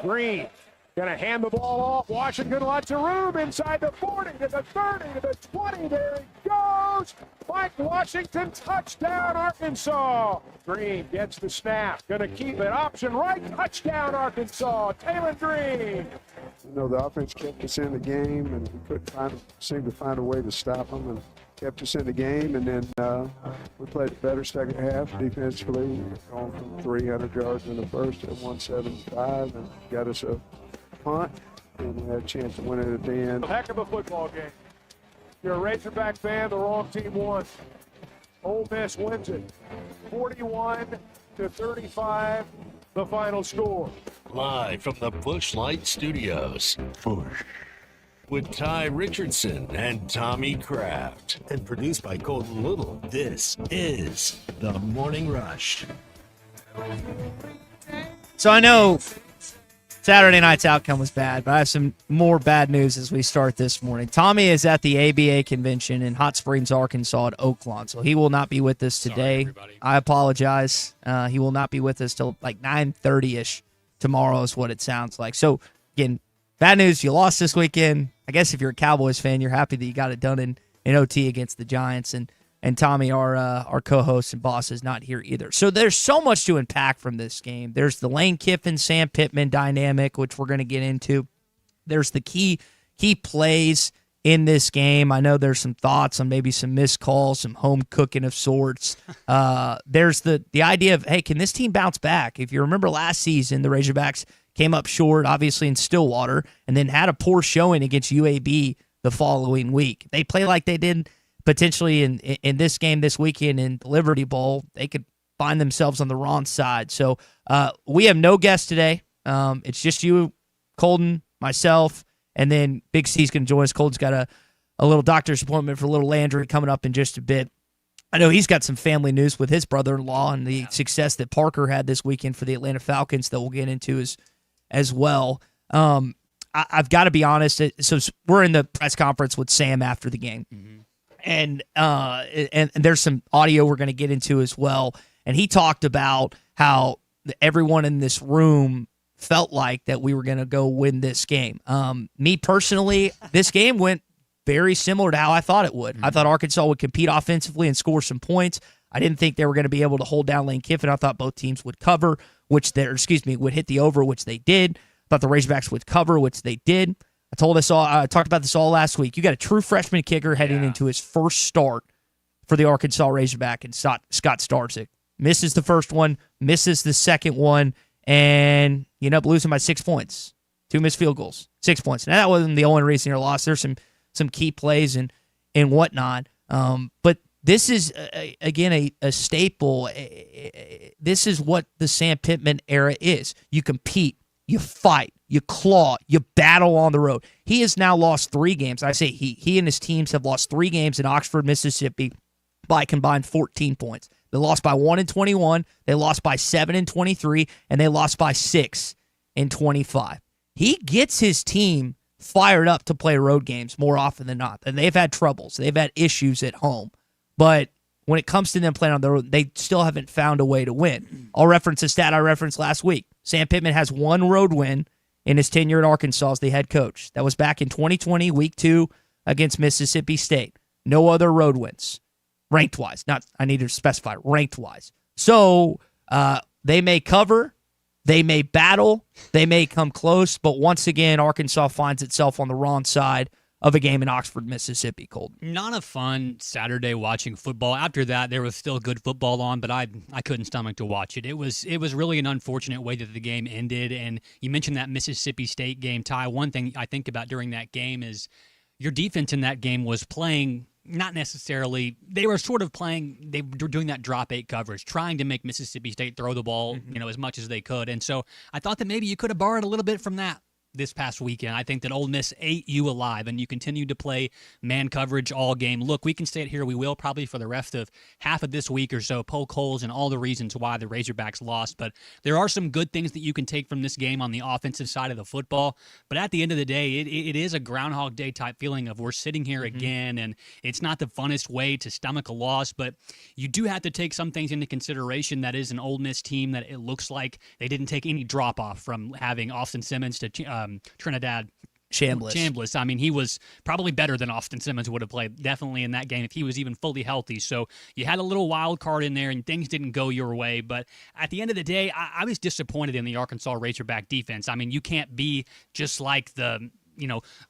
Green going to hand the ball off. Washington lots of room inside the 40 to the 30 to the 20. There he goes. Mike Washington, touchdown, Arkansas. Green gets the snap. Going to keep it. Option right. Touchdown, Arkansas. Taylor Green. You know, the offense kept us in the game, and we couldn't seem to find a way to stop them, and kept us in the game. And then we played a better second half defensively, going from 300 yards in the first to 175, and got us a punt, and we had a chance to win it at the end. Heck of a football game. If you're a Razorback fan, the wrong team won. Ole Miss wins it, 41-35, the final score. Live from the Busch Light Studios. Busch. With Ty Richardson and Tommy Kraft. And produced by Colton Little. This is The Morning Rush. So I know Saturday night's outcome was bad, but I have some more bad news as we start this morning. Tommy is at the ABA convention in Hot Springs, Arkansas at Oaklawn, so he will not be with us today. Sorry, I apologize. He will not be with us till like 9:30ish tomorrow is what it sounds like. So, again, bad news, you lost this weekend. I guess if you're a Cowboys fan, you're happy that you got it done in OT against the Giants, and Tommy, our co-host and boss, is not here either. So there's so much to unpack from this game. There's the Lane Kiffin, Sam Pittman dynamic, which we're going to get into. There's the key plays in this game. I know there's some thoughts on maybe some missed calls, some home cooking of sorts. There's the idea of, hey, can this team bounce back? If you remember last season, the Razorbacks came up short, obviously in Stillwater, and then had a poor showing against UAB the following week. They play like they did potentially in this game this weekend in the Liberty Bowl. They could find themselves on the wrong side. So we have no guests today. It's just you, Colton, myself, and then Big C's going to join us. Colton's got a little doctor's appointment for little Landry coming up in just a bit. I know he's got some family news with his brother-in-law and the success that Parker had this weekend for the Atlanta Falcons that we'll get into as well. I've got to be honest. So we're in the press conference with Sam after the game. Mm-hmm. And there's some audio we're going to get into as well. And he talked about how everyone in this room felt like that we were going to go win this game. Me personally, this game went very similar to how I thought it would. Mm-hmm. I thought Arkansas would compete offensively and score some points. I didn't think they were going to be able to hold down Lane Kiffin. I thought both teams would cover, would hit the over, which they did. I thought the Razorbacks would cover, which they did. I talked about this all last week. You got a true freshman kicker heading into his first start for the Arkansas Razorback, and Scott Starczyk misses the first one, misses the second one, and you end up losing by 6 points. 2 missed field goals, 6 points. Now, that wasn't the only reason you lost. There's some key plays and whatnot. But this is, again, a staple. This is what the Sam Pittman era is. You compete, you fight, you claw, you battle on the road. He has now lost 3 games. I say he and his teams have lost 3 games in Oxford, Mississippi by combined 14 points. They lost by 1 and 21, they lost by 7 and 23, and they lost by 6 and 25. He gets his team fired up to play road games more often than not. And they've had troubles. They've had issues at home. But when it comes to them playing on the road, they still haven't found a way to win. I'll reference a stat I referenced last week. Sam Pittman has 1 road win in his tenure at Arkansas as the head coach. That was back in 2020, week 2 against Mississippi State. No other road wins, ranked-wise. I need to specify, ranked-wise. So they may cover, they may battle, they may come close, but once again, Arkansas finds itself on the wrong side of a game in Oxford, Mississippi, Colton. Not a fun Saturday watching football. After that, there was still good football on, but I couldn't stomach to watch it. It was really an unfortunate way that the game ended. And you mentioned that Mississippi State game, Ty. One thing I think about during that game is your defense in that game was playing not necessarily. They were sort of playing. They were doing that drop 8 coverage, trying to make Mississippi State throw the ball, as much as they could. And so I thought that maybe you could have borrowed a little bit from that this past weekend. I think that Ole Miss ate you alive, and you continued to play man coverage all game. Look, we can stay here. We will probably for the rest of half of this week or so poke holes in all the reasons why the Razorbacks lost, but there are some good things that you can take from this game on the offensive side of the football. But at the end of the day, it is a Groundhog Day type feeling of we're sitting here again, and it's not the funnest way to stomach a loss, but you do have to take some things into consideration. That is an Ole Miss team that it looks like they didn't take any drop off from having Austin Simmons to Trinidad Chambliss. I mean, he was probably better than Austin Simmons would have played definitely in that game if he was even fully healthy. So you had a little wild card in there and things didn't go your way. But at the end of the day, I was disappointed in the Arkansas Razorback defense. I mean, you can't be just like the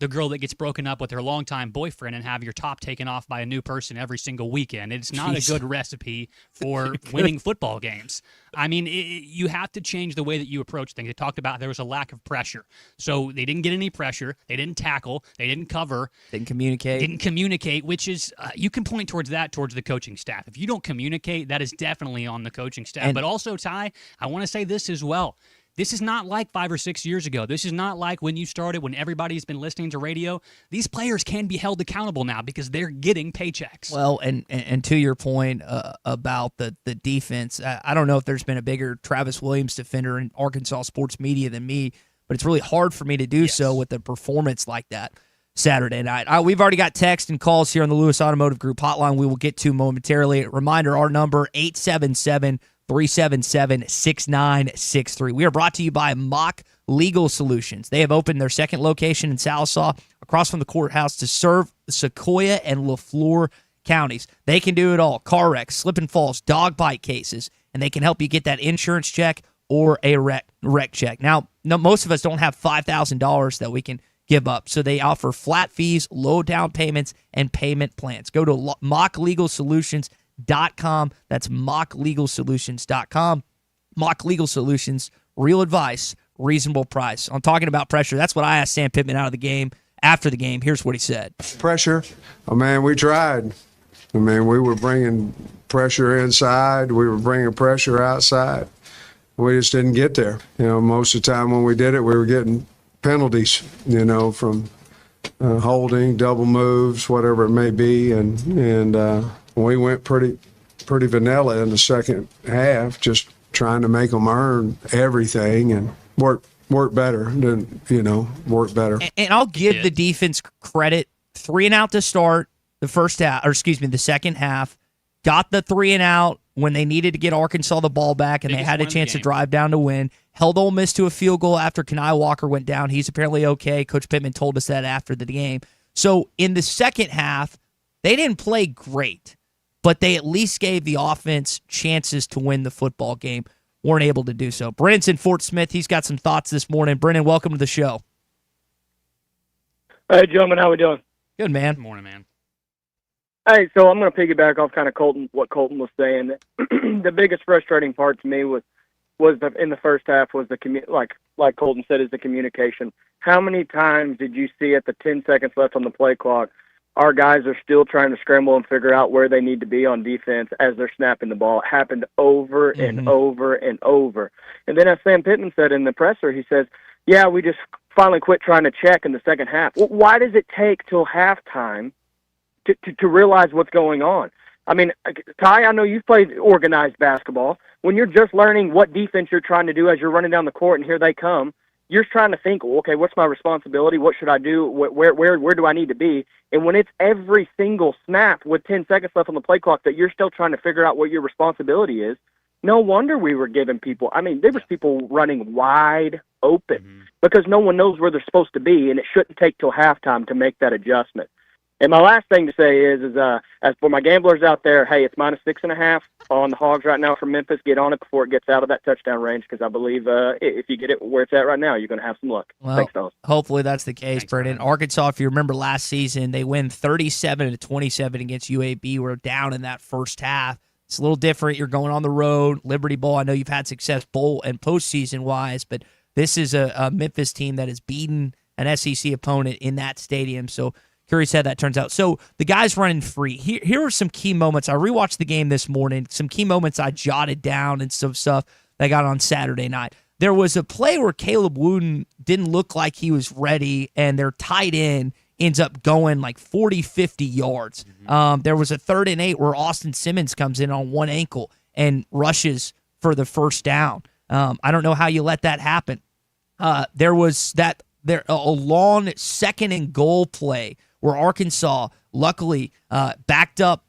girl that gets broken up with her longtime boyfriend and have your top taken off by a new person every single weekend. It's not a good recipe for winning football games. I mean, you have to change the way that you approach things. They talked about there was a lack of pressure. So they didn't get any pressure. They didn't tackle. They didn't cover. Didn't communicate, which is, you can point towards the coaching staff. If you don't communicate, that is definitely on the coaching staff. But also, Ty, I want to say this as well. This is not like 5 or 6 years ago. This is not like when you started, when everybody's been listening to radio. These players can be held accountable now because they're getting paychecks. Well, and to your point about the defense, I don't know if there's been a bigger Travis Williams defender in Arkansas sports media than me, but it's really hard for me to do so with a performance like that Saturday night. We've already got text and calls here on the Lewis Automotive Group hotline we will get to momentarily. Reminder, our number, 877-377-6963. We are brought to you by Mock Legal Solutions. They have opened their second location in Sallisaw across from the courthouse to serve Sequoia and LaFleur counties. They can do it all. Car wrecks, slip and falls, dog bite cases, and they can help you get that insurance check or a wreck check. Now, most of us don't have $5,000 that we can give up, so they offer flat fees, low down payments, and payment plans. Go to mocklegalsolutions.com. That's mocklegalsolutions.com. Mock Legal Solutions, real advice, reasonable price. I'm talking about pressure. That's what I asked Sam Pittman out of the game. After the game, here's what he said. Pressure, oh man, we tried. I mean, we were bringing pressure inside. We were bringing pressure outside. We just didn't get there. Most of the time when we did it, we were getting penalties, from holding, double moves, whatever it may be, and we went pretty vanilla in the second half, just trying to make them earn everything and work better. Work better. And I'll give the defense credit. 3 and out to start the second half. Got the 3 and out when they needed to get Arkansas the ball back, and they had a chance to drive down to win. Held Ole Miss to a field goal after Kenai Walker went down. He's apparently okay. Coach Pittman told us that after the game. So in the second half, they didn't play great, but they at least gave the offense chances to win the football game. Weren't able to do so. Brennan's in Fort Smith. He's got some thoughts this morning. Brennan, welcome to the show. Hey, gentlemen, how we doing? Good, man. Good morning, man. Hey, so I'm going to piggyback off kind of what Colton was saying. The biggest frustrating part to me was in the first half was like Colton said, is the communication. How many times did you see at the 10 seconds left on the play clock, our guys are still trying to scramble and figure out where they need to be on defense as they're snapping the ball? It happened over and over and over. And then as Sam Pittman said in the presser, he says, yeah, we just finally quit trying to check in the second half. Well, why does it take till halftime to realize what's going on? I mean, Ty, I know you've played organized basketball. When you're just learning what defense you're trying to do as you're running down the court and here they come, you're trying to think, okay, what's my responsibility? What should I do? Where do I need to be? And when it's every single snap with 10 seconds left on the play clock that you're still trying to figure out what your responsibility is, no wonder we were giving people, I mean, there was people running wide open because no one knows where they're supposed to be, and it shouldn't take till halftime to make that adjustment. And my last thing to say is as for my gamblers out there, hey, it's -6.5 on the Hogs right now from Memphis. Get on it before it gets out of that touchdown range, because I believe if you get it where it's at right now, you're going to have some luck. Well, thanks, fellas. Hopefully that's the case, Brendan. Arkansas, if you remember last season, they win 37-27 against UAB. We're down in that first half. It's a little different. You're going on the road. Liberty Bowl, I know you've had success bowl and postseason-wise, but this is a Memphis team that has beaten an SEC opponent in that stadium. So curious how that turns out. So the guys running free. Here are some key moments. I rewatched the game this morning. Some key moments I jotted down and some stuff that I got on Saturday night. there was a play where Caleb Wooden didn't look like he was ready, and their tight end ends up going like 40, 50 yards. There was a 3rd and 8 where Austin Simmons comes in on one ankle and rushes for the first down. I don't know how you let that happen. There was a long 2nd and goal play where Arkansas luckily backed up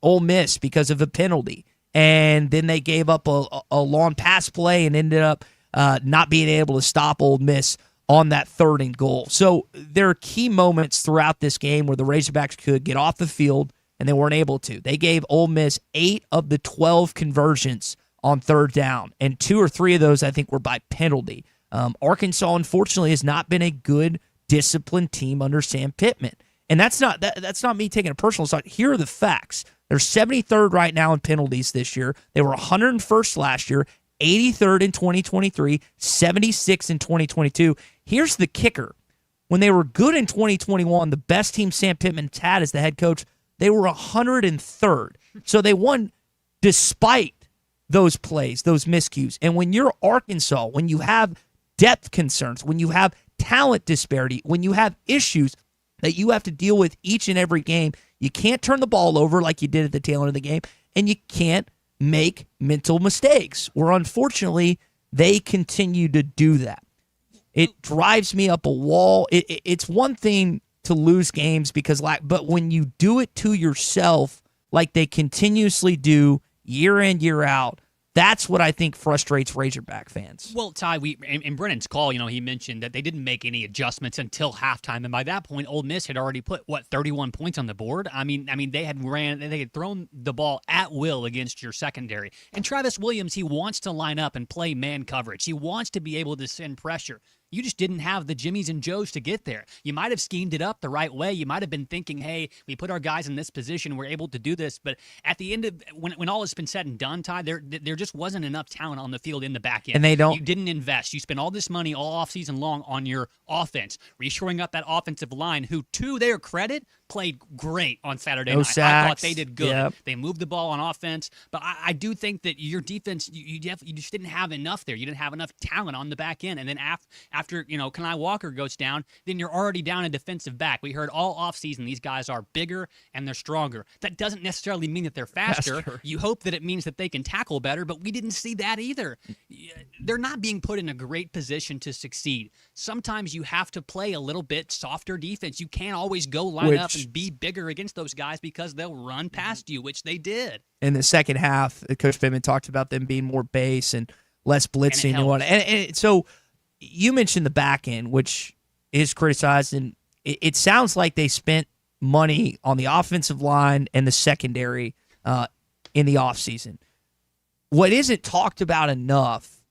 Ole Miss because of a penalty. And then they gave up a long pass play and ended up not being able to stop Ole Miss on that 3rd and goal. So there are key moments throughout this game where the Razorbacks could get off the field, and they weren't able to. They gave Ole Miss 8 of the 12 conversions on 3rd down, and 2 or 3 of those, I think, were by penalty. Arkansas, unfortunately, has not been a good, disciplined team under Sam Pittman. And that's not me taking a personal side. Here are the facts. They're 73rd right now in penalties this year. They were 101st last year, 83rd in 2023, 76th in 2022. Here's the kicker. When they were good in 2021, the best team Sam Pittman's had as the head coach, they were 103rd. So they won despite those plays, those miscues. And when you're Arkansas, when you have depth concerns, when you have talent disparity, when you have issues that you have to deal with each and every game, you can't turn the ball over like you did at the tail end of the game, and you can't make mental mistakes, where unfortunately they continue to do that. It drives me up a wall. It's one thing to lose games but when you do it to yourself like they continuously do year in, year out, that's what I think frustrates Razorback fans. Well, Ty, in Brennan's call, he mentioned that they didn't make any adjustments until halftime, and by that point, Ole Miss had already put 31 points on the board. I mean, they had thrown the ball at will against your secondary. And Travis Williams, he wants to line up and play man coverage. He wants to be able to send pressure. You just didn't have the Jimmies and Joes to get there. You might have schemed it up the right way. You might have been thinking, hey, we put our guys in this position. We're able to do this. But at the end of when all has been said and done, Ty, there just wasn't enough talent on the field in the back end. And you didn't invest. You spent all this money all offseason long on your offense, reshoring up that offensive line, who, to their credit, played great on Saturday night. Sacks. I thought they did good. Yep. They moved the ball on offense. But I do think that your defense, you just didn't have enough there. You didn't have enough talent on the back end. And then after Kanai Walker goes down, then you're already down a defensive back. We heard all offseason these guys are bigger and they're stronger. That doesn't necessarily mean that they're faster. You hope that it means that they can tackle better, but we didn't see that either. They're not being put in a great position to succeed. Sometimes you have to play a little bit softer defense. You can't always go line up and be bigger against those guys because they'll run past you, which they did. In the second half, Coach Pittman talked about them being more base and less blitzing and so you mentioned the back end, which is criticized, and it sounds like they spent money on the offensive line and the secondary in the offseason. What isn't talked about enough,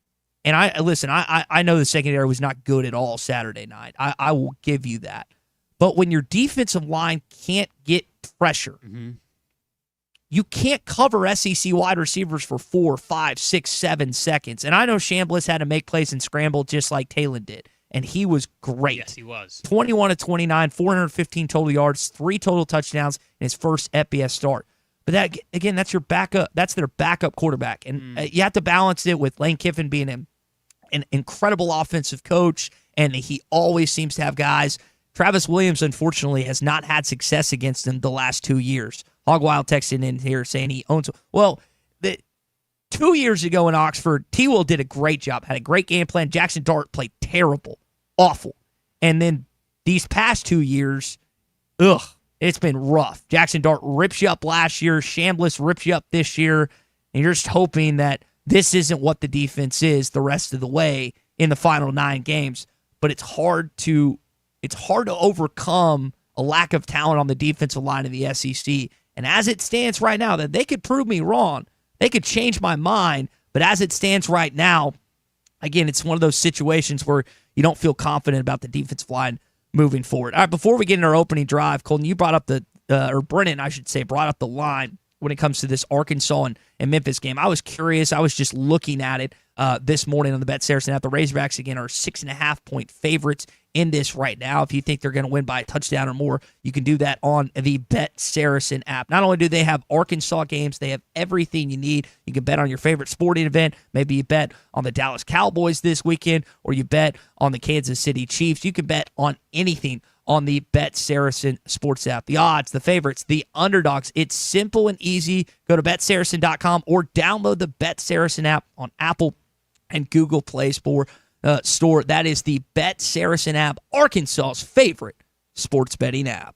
and I know the secondary was not good at all Saturday night. I will give you that. But when your defensive line can't get pressure, you can't cover SEC wide receivers for 4, 5, 6, 7 seconds. And I know Chambliss had to make plays and scramble just like Talon did. And he was great. Yes, he was. 21 of 29, 415 total yards, 3 total touchdowns in his first FBS start. But that, again, that's your backup. That's their backup quarterback. And you have to balance it with Lane Kiffin being an incredible offensive coach, and he always seems to have guys. Travis Williams, unfortunately, has not had success against him the last 2 years. Hogwild texted in here saying he owns. Well, 2 years ago in Oxford, T. Will did a great job, had a great game plan. Jackson Dart played terrible, awful. And then these past 2 years, it's been rough. Jackson Dart rips you up last year. Chambliss rips you up this year. And you're just hoping that this isn't what the defense is the rest of the way in the final 9 games. But it's hard to overcome a lack of talent on the defensive line in the SEC. And as it stands right now, that they could prove me wrong. They could change my mind. But as it stands right now, again, it's one of those situations where you don't feel confident about the defensive line moving forward. All right, before we get into our opening drive, Colton, you brought up Brennan, I should say, brought up the line when it comes to this Arkansas and Memphis game. I was curious. I was just looking at it. this morning on the Bet Saracen app. The Razorbacks, again, are 6.5-point favorites in this right now. If you think they're going to win by a touchdown or more, you can do that on the Bet Saracen app. Not only do they have Arkansas games, they have everything you need. You can bet on your favorite sporting event. Maybe you bet on the Dallas Cowboys this weekend, or you bet on the Kansas City Chiefs. You can bet on anything on the Bet Saracen sports app. The odds, the favorites, the underdogs. It's simple and easy. Go to betsaracen.com or download the Bet Saracen app on Apple and Google Play Store. That is the Bet Saracen app, Arkansas's favorite sports betting app.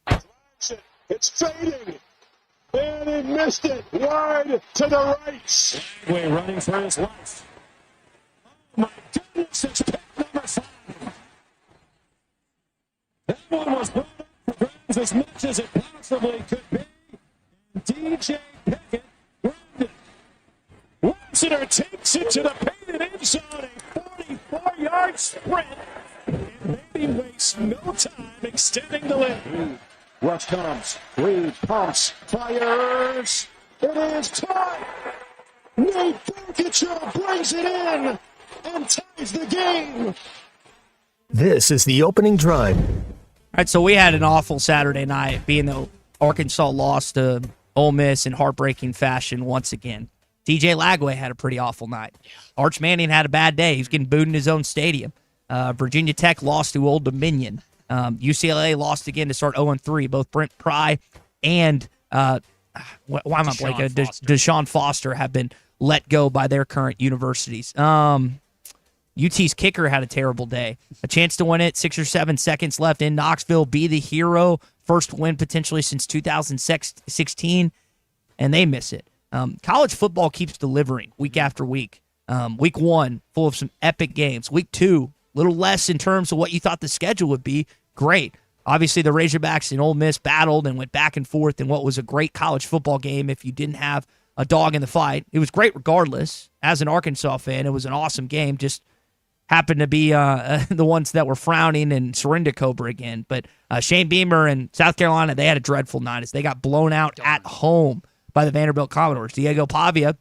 It's fading. And he missed it wide to the right. Way running for his life. Oh my goodness, it's pick number 5. That one was brought up for grabs as much as it possibly could be. And DJ Pickett grabbed it. Rossiter takes it to the painted end zone, a 44-yard sprint. And they waste no time extending the lead. Rush comes, Reed pumps, fires. It is time. Nate Burkitcher brings it in and ties the game. This is the opening drive. All right, so we had an awful Saturday night, being that Arkansas lost to Ole Miss in heartbreaking fashion once again. DJ Lagway had a pretty awful night. Arch Manning had a bad day. He was getting booed in his own stadium. Virginia Tech lost to Old Dominion. UCLA lost again to start 0-3. Both Brent Pry and why am I blanking? Deshaun Foster have been let go by their current universities. UT's kicker had a terrible day. A chance to win it, 6 or 7 seconds left in Knoxville. Be the hero. First win potentially since 2016, and they miss it. College football keeps delivering week after week. Week 1, full of some epic games. Week 2, a little less in terms of what you thought the schedule would be. Great. Obviously, the Razorbacks and Ole Miss battled and went back and forth in what was a great college football game if you didn't have a dog in the fight. It was great regardless. As an Arkansas fan, it was an awesome game. Just happened to be the ones that were frowning and Serinda Cobra again. But Shane Beamer and South Carolina, they had a dreadful night as they got blown out at home by the Vanderbilt Commodores. Diego Pavia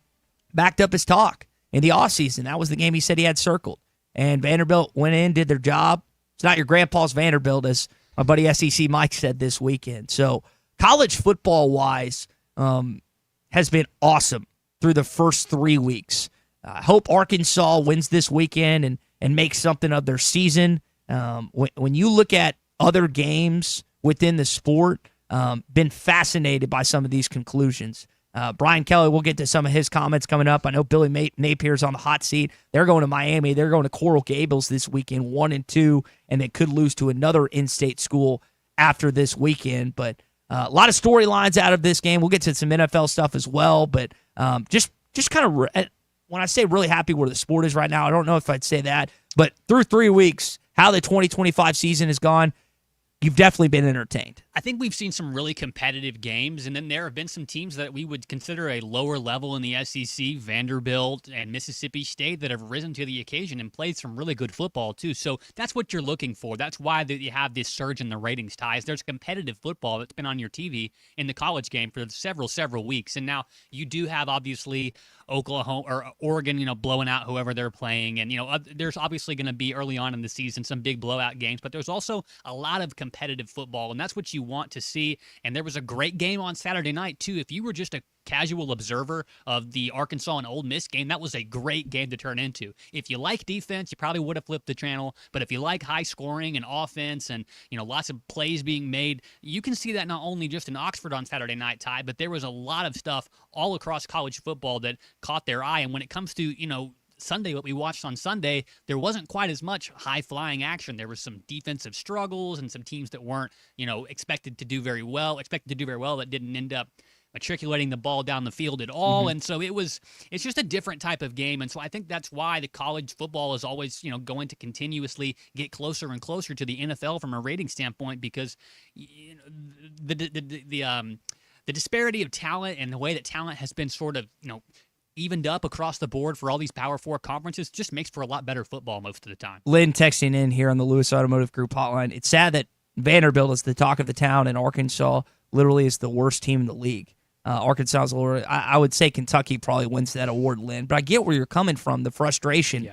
backed up his talk in the offseason. That was the game he said he had circled. And Vanderbilt went in, did their job. It's not your grandpa's Vanderbilt, as my buddy SEC Mike said this weekend. So college football-wise has been awesome through the first 3 weeks. I hope Arkansas wins this weekend and makes something of their season. When you look at other games within the sport, been fascinated by some of these conclusions. Brian Kelly, we'll get to some of his comments coming up. I know Billy Napier's on the hot seat. They're going to Miami. They're going to Coral Gables this weekend, 1-2, and they could lose to another in-state school after this weekend. But a lot of storylines out of this game. We'll get to some NFL stuff as well. But just kind of, when I say really happy where the sport is right now, I don't know if I'd say that. But through 3 weeks, how the 2025 season has gone, you've definitely been entertained. I think we've seen some really competitive games, and then there have been some teams that we would consider a lower level in the SEC, Vanderbilt and Mississippi State, that have risen to the occasion and played some really good football too. So that's what you're looking for. That's why you have this surge in the ratings ties. There's competitive football that's been on your TV in the college game for several weeks, and now you do have obviously Oklahoma or Oregon, blowing out whoever they're playing, and there's obviously going to be early on in the season some big blowout games, but there's also a lot of competitive football, and that's what you want to see. And there was a great game on Saturday night too. If you were just a casual observer of the Arkansas and Ole Miss game, that was a great game to turn into. If you like defense, you probably would have flipped the channel, but if you like high scoring and offense and lots of plays being made, you can see that not only just in Oxford on Saturday night, Ty, but there was a lot of stuff all across college football that caught their eye. And when it comes to Sunday, what we watched on Sunday, there wasn't quite as much high-flying action. There was some defensive struggles and some teams that weren't, expected to do very well that didn't end up matriculating the ball down the field at all. Mm-hmm. And so it's just a different type of game. And so I think that's why the college football is always, going to continuously get closer and closer to the NFL from a rating standpoint, because the disparity of talent and the way that talent has been sort of, evened up across the board for all these Power 4 conferences just makes for a lot better football most of the time. Lynn texting in here on the Lewis Automotive Group hotline. It's sad that Vanderbilt is the talk of the town and Arkansas literally is the worst team in the league. Arkansas is a little. I would say Kentucky probably wins that award, Lynn. But I get where you're coming from. The frustration. Yeah.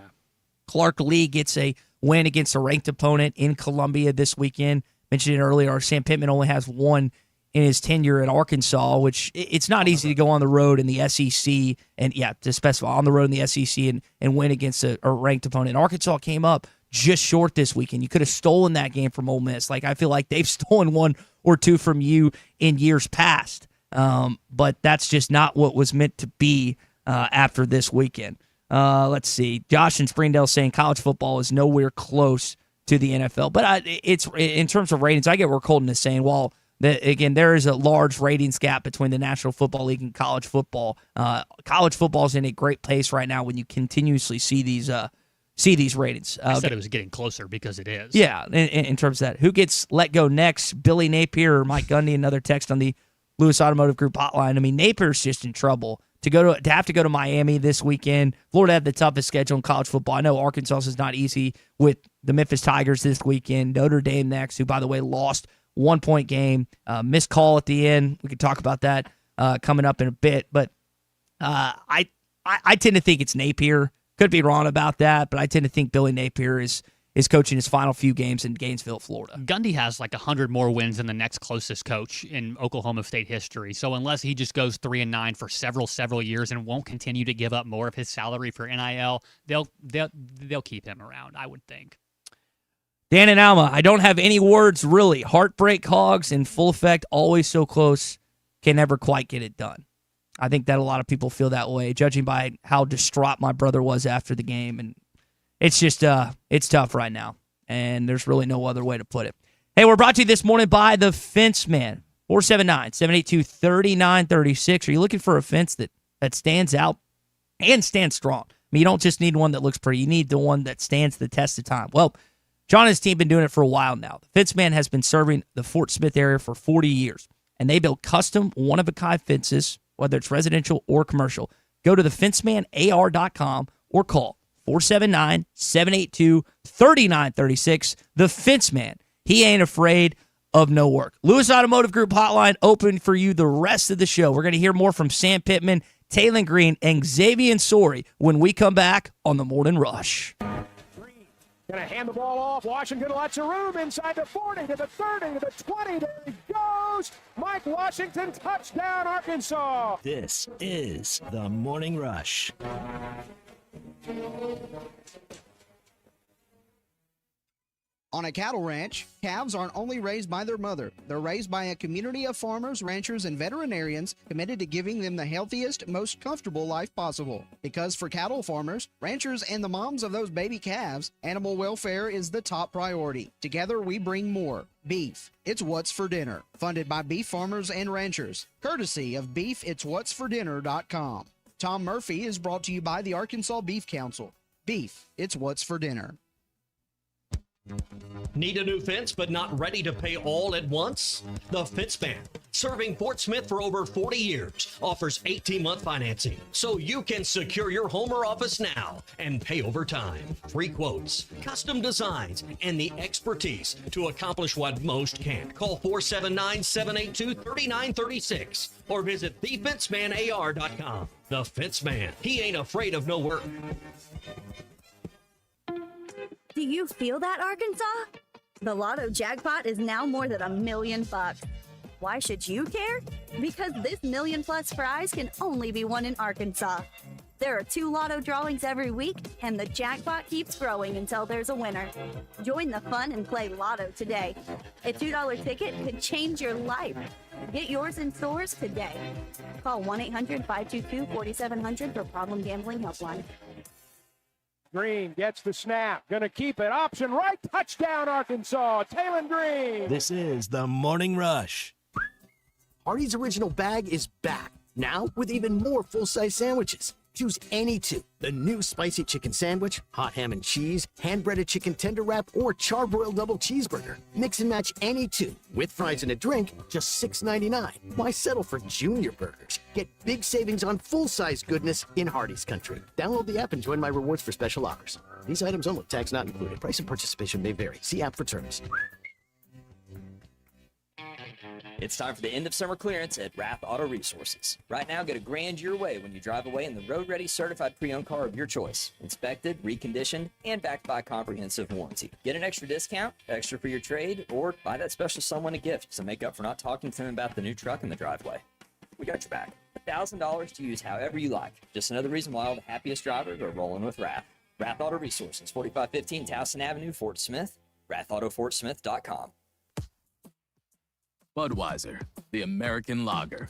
Clark Lee gets a win against a ranked opponent in Columbia this weekend. Mentioned it earlier. Sam Pittman only has one in his tenure at Arkansas, which it's not easy to go on the road in the SEC and, to specify, on the road in the SEC and win against a ranked opponent. Arkansas came up just short this weekend. You could have stolen that game from Ole Miss. Like, I feel like they've stolen one or two from you in years past. But that's just not what was meant to be after this weekend. Let's see. Josh in Springdale saying college football is nowhere close to the NFL. But it's in terms of ratings, I get where Colton is saying, well, again, there is a large ratings gap between the National Football League and college football. College football is in a great place right now when you continuously see these ratings. I said it was getting closer because it is. Yeah, in terms of that. Who gets let go next, Billy Napier or Mike Gundy? Another text on the Lewis Automotive Group hotline. I mean, Napier's just in trouble. To have to go to Miami this weekend. Florida had the toughest schedule in college football. I know Arkansas is not easy with the Memphis Tigers this weekend. Notre Dame next, who, by the way, lost 1-point game. Missed call at the end. We could talk about that coming up in a bit. But I tend to think it's Napier. Could be wrong about that, but I tend to think Billy Napier is coaching his final few games in Gainesville, Florida. Gundy has like 100 more wins than the next closest coach in Oklahoma State history. So unless he just goes 3-9 for several years and won't continue to give up more of his salary for NIL, they'll keep him around, I would think. Dan and Alma, I don't have any words really. Heartbreak Hogs in full effect, always so close, can never quite get it done. I think that a lot of people feel that way, judging by how distraught my brother was after the game. And it's just, it's tough right now. And there's really no other way to put it. Hey, we're brought to you this morning by the Fence Man. 479-782-3936. Are you looking for a fence that stands out and stands strong? I mean, you don't just need one that looks pretty. You need the one that stands the test of time. Well, John and his team have been doing it for a while now. The Fence Man has been serving the Fort Smith area for 40 years. And they build custom, one-of-a-kind fences, whether it's residential or commercial. Go to thefencemanAR.com or call 479-782-3936. The Fence Man. He ain't afraid of no work. Lewis Automotive Group hotline open for you the rest of the show. We're going to hear more from Sam Pittman, Taylon Green, and Xavier Sori when we come back on the Morning Rush. Going to hand the ball off. Washington, lots of room inside the 40 to the 30 to the 20. There he goes. Mike Washington, touchdown, Arkansas. This is the Morning Rush. On a cattle ranch, calves aren't only raised by their mother. They're raised by a community of farmers, ranchers, and veterinarians committed to giving them the healthiest, most comfortable life possible. Because for cattle farmers, ranchers, and the moms of those baby calves, animal welfare is the top priority. Together, we bring more. Beef. It's What's for Dinner. Funded by beef farmers and ranchers. Courtesy of beefitswhatsfordinner.com. Tom Murphy is brought to you by the Arkansas Beef Council. Beef. It's What's for Dinner. Need a new fence but not ready to pay all at once? The Fence Man, serving Fort Smith for over 40 years, offers 18-month financing so you can secure your home or office now and pay over time. Free quotes, custom designs, and the expertise to accomplish what most can't. Call 479-782-3936 or visit thefencemanAR.com. The Fence Man, he ain't afraid of no work. Do you feel that, Arkansas? The Lotto jackpot is now more than $1 million. Why should you care? Because this $1 million+ prize can only be won in Arkansas. There are 2 Lotto drawings every week, and the jackpot keeps growing until there's a winner. Join the fun and play Lotto today. A $2 ticket could change your life. Get yours in stores today. Call 1-800-522-4700 for Problem Gambling Helpline. Green gets the snap. Going to keep it. Option right. Touchdown, Arkansas. Taylon Green. This is the Morning Rush. Hardee's Original Bag is back, now with even more full-size sandwiches. Choose any 2. The new spicy chicken sandwich, hot ham and cheese, hand-breaded chicken tender wrap, or charbroiled double cheeseburger. Mix and match any 2. With fries and a drink, just $6.99. Why settle for junior burgers? Get big savings on full-size goodness in Hardee's country. Download the app and join my rewards for special offers. These items only, tax not included. Price and participation may vary. See app for terms. It's time for the end of summer clearance at Rath Auto Resources. Right now, get a grand your way when you drive away in the road-ready certified pre-owned car of your choice. Inspected, reconditioned, and backed by a comprehensive warranty. Get an extra discount, extra for your trade, or buy that special someone a gift to make up for not talking to them about the new truck in the driveway. We got your back. $1,000 to use however you like. Just another reason why all the happiest drivers are rolling with Rath. Rath Auto Resources, 4515 Towson Avenue, Fort Smith. RathAutoFortSmith.com. Budweiser, the American lager.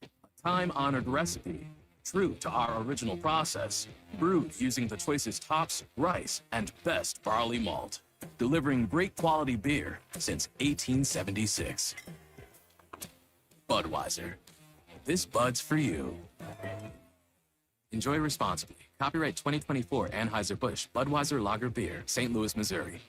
A time-honored recipe, true to our original process, brewed using the choicest hops, rice, and best barley malt, delivering great quality beer since 1876. Budweiser. This Bud's for you. Enjoy responsibly. Copyright 2024 Anheuser-Busch Budweiser Lager Beer, St. Louis, Missouri.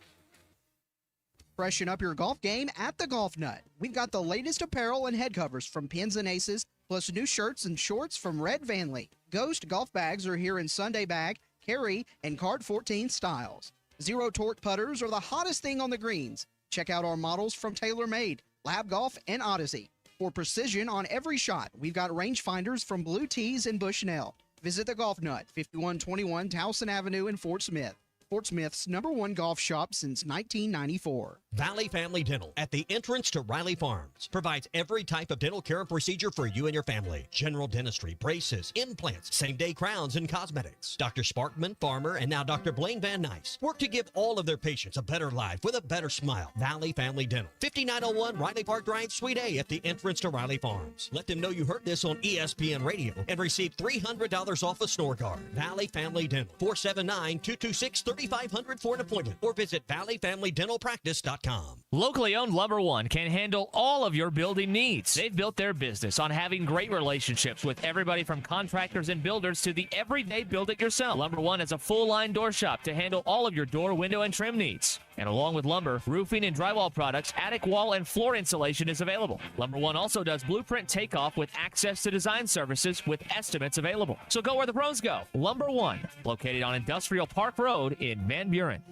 Freshen up your golf game at the Golf Nut. We've got the latest apparel and head covers from Pins and Aces, plus new shirts and shorts from Red Vanley. Ghost golf bags are here in Sunday bag, carry, and card 14 styles. Zero torque putters are the hottest thing on the greens. Check out our models from TaylorMade, Lab Golf, and Odyssey. For precision on every shot, we've got rangefinders from Blue Tees and Bushnell. Visit the Golf Nut, 5121 Towson Avenue in Fort Smith. Fort Smith's #1 golf shop since 1994. Valley Family Dental at the entrance to Riley Farms provides every type of dental care and procedure for you and your family. General dentistry, braces, implants, same-day crowns, and cosmetics. Dr. Sparkman, Farmer, and now Dr. Blaine Van Nice work to give all of their patients a better life with a better smile. Valley Family Dental, 5901 Riley Park Drive, Suite A at the entrance to Riley Farms. Let them know you heard this on ESPN Radio and receive $300 off a snore guard. Valley Family Dental, 479-226-3500 for an appointment or visit valleyfamilydentalpractice.com. Locally owned Lumber One can handle all of your building needs. They've built their business on having great relationships with everybody from contractors and builders to the everyday build-it-yourself. Lumber One is a full-line door shop to handle all of your door, window, and trim needs. And along with lumber, roofing and drywall products, attic wall and floor insulation is available. Lumber One also does blueprint takeoff with access to design services with estimates available. So go where the pros go. Lumber One, located on Industrial Park Road in Van Buren.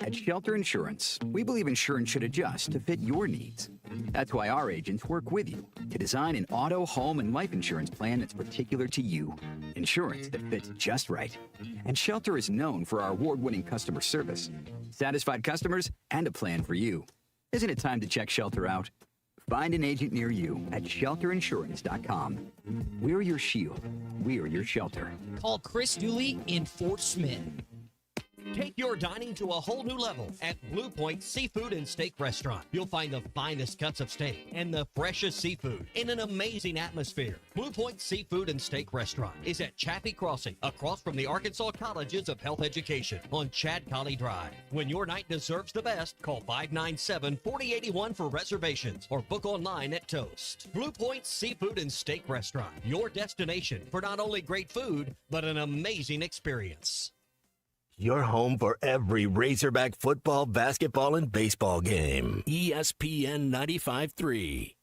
At Shelter Insurance, we believe insurance should adjust to fit your needs. That's why our agents work with you to design an auto, home, and life insurance plan that's particular to you. Insurance that fits just right. And Shelter is known for our award-winning customer service, satisfied customers, and a plan for you. Isn't it time to check Shelter out? Find an agent near you at shelterinsurance.com. We're your shield. We're your shelter. Call Chris Dooley in Fort Smith. Take your dining to a whole new level at Blue Point Seafood and Steak Restaurant. You'll find the finest cuts of steak and the freshest seafood in an amazing atmosphere. Blue Point Seafood and Steak Restaurant is at Chaffee Crossing, across from the Arkansas Colleges of Health Education on Chad Colley Drive. When your night deserves the best, call 597-4081 for reservations or book online at Toast. Blue Point Seafood and Steak Restaurant, your destination for not only great food, but an amazing experience. Your home for every Razorback football, basketball, and baseball game. ESPN 95.3.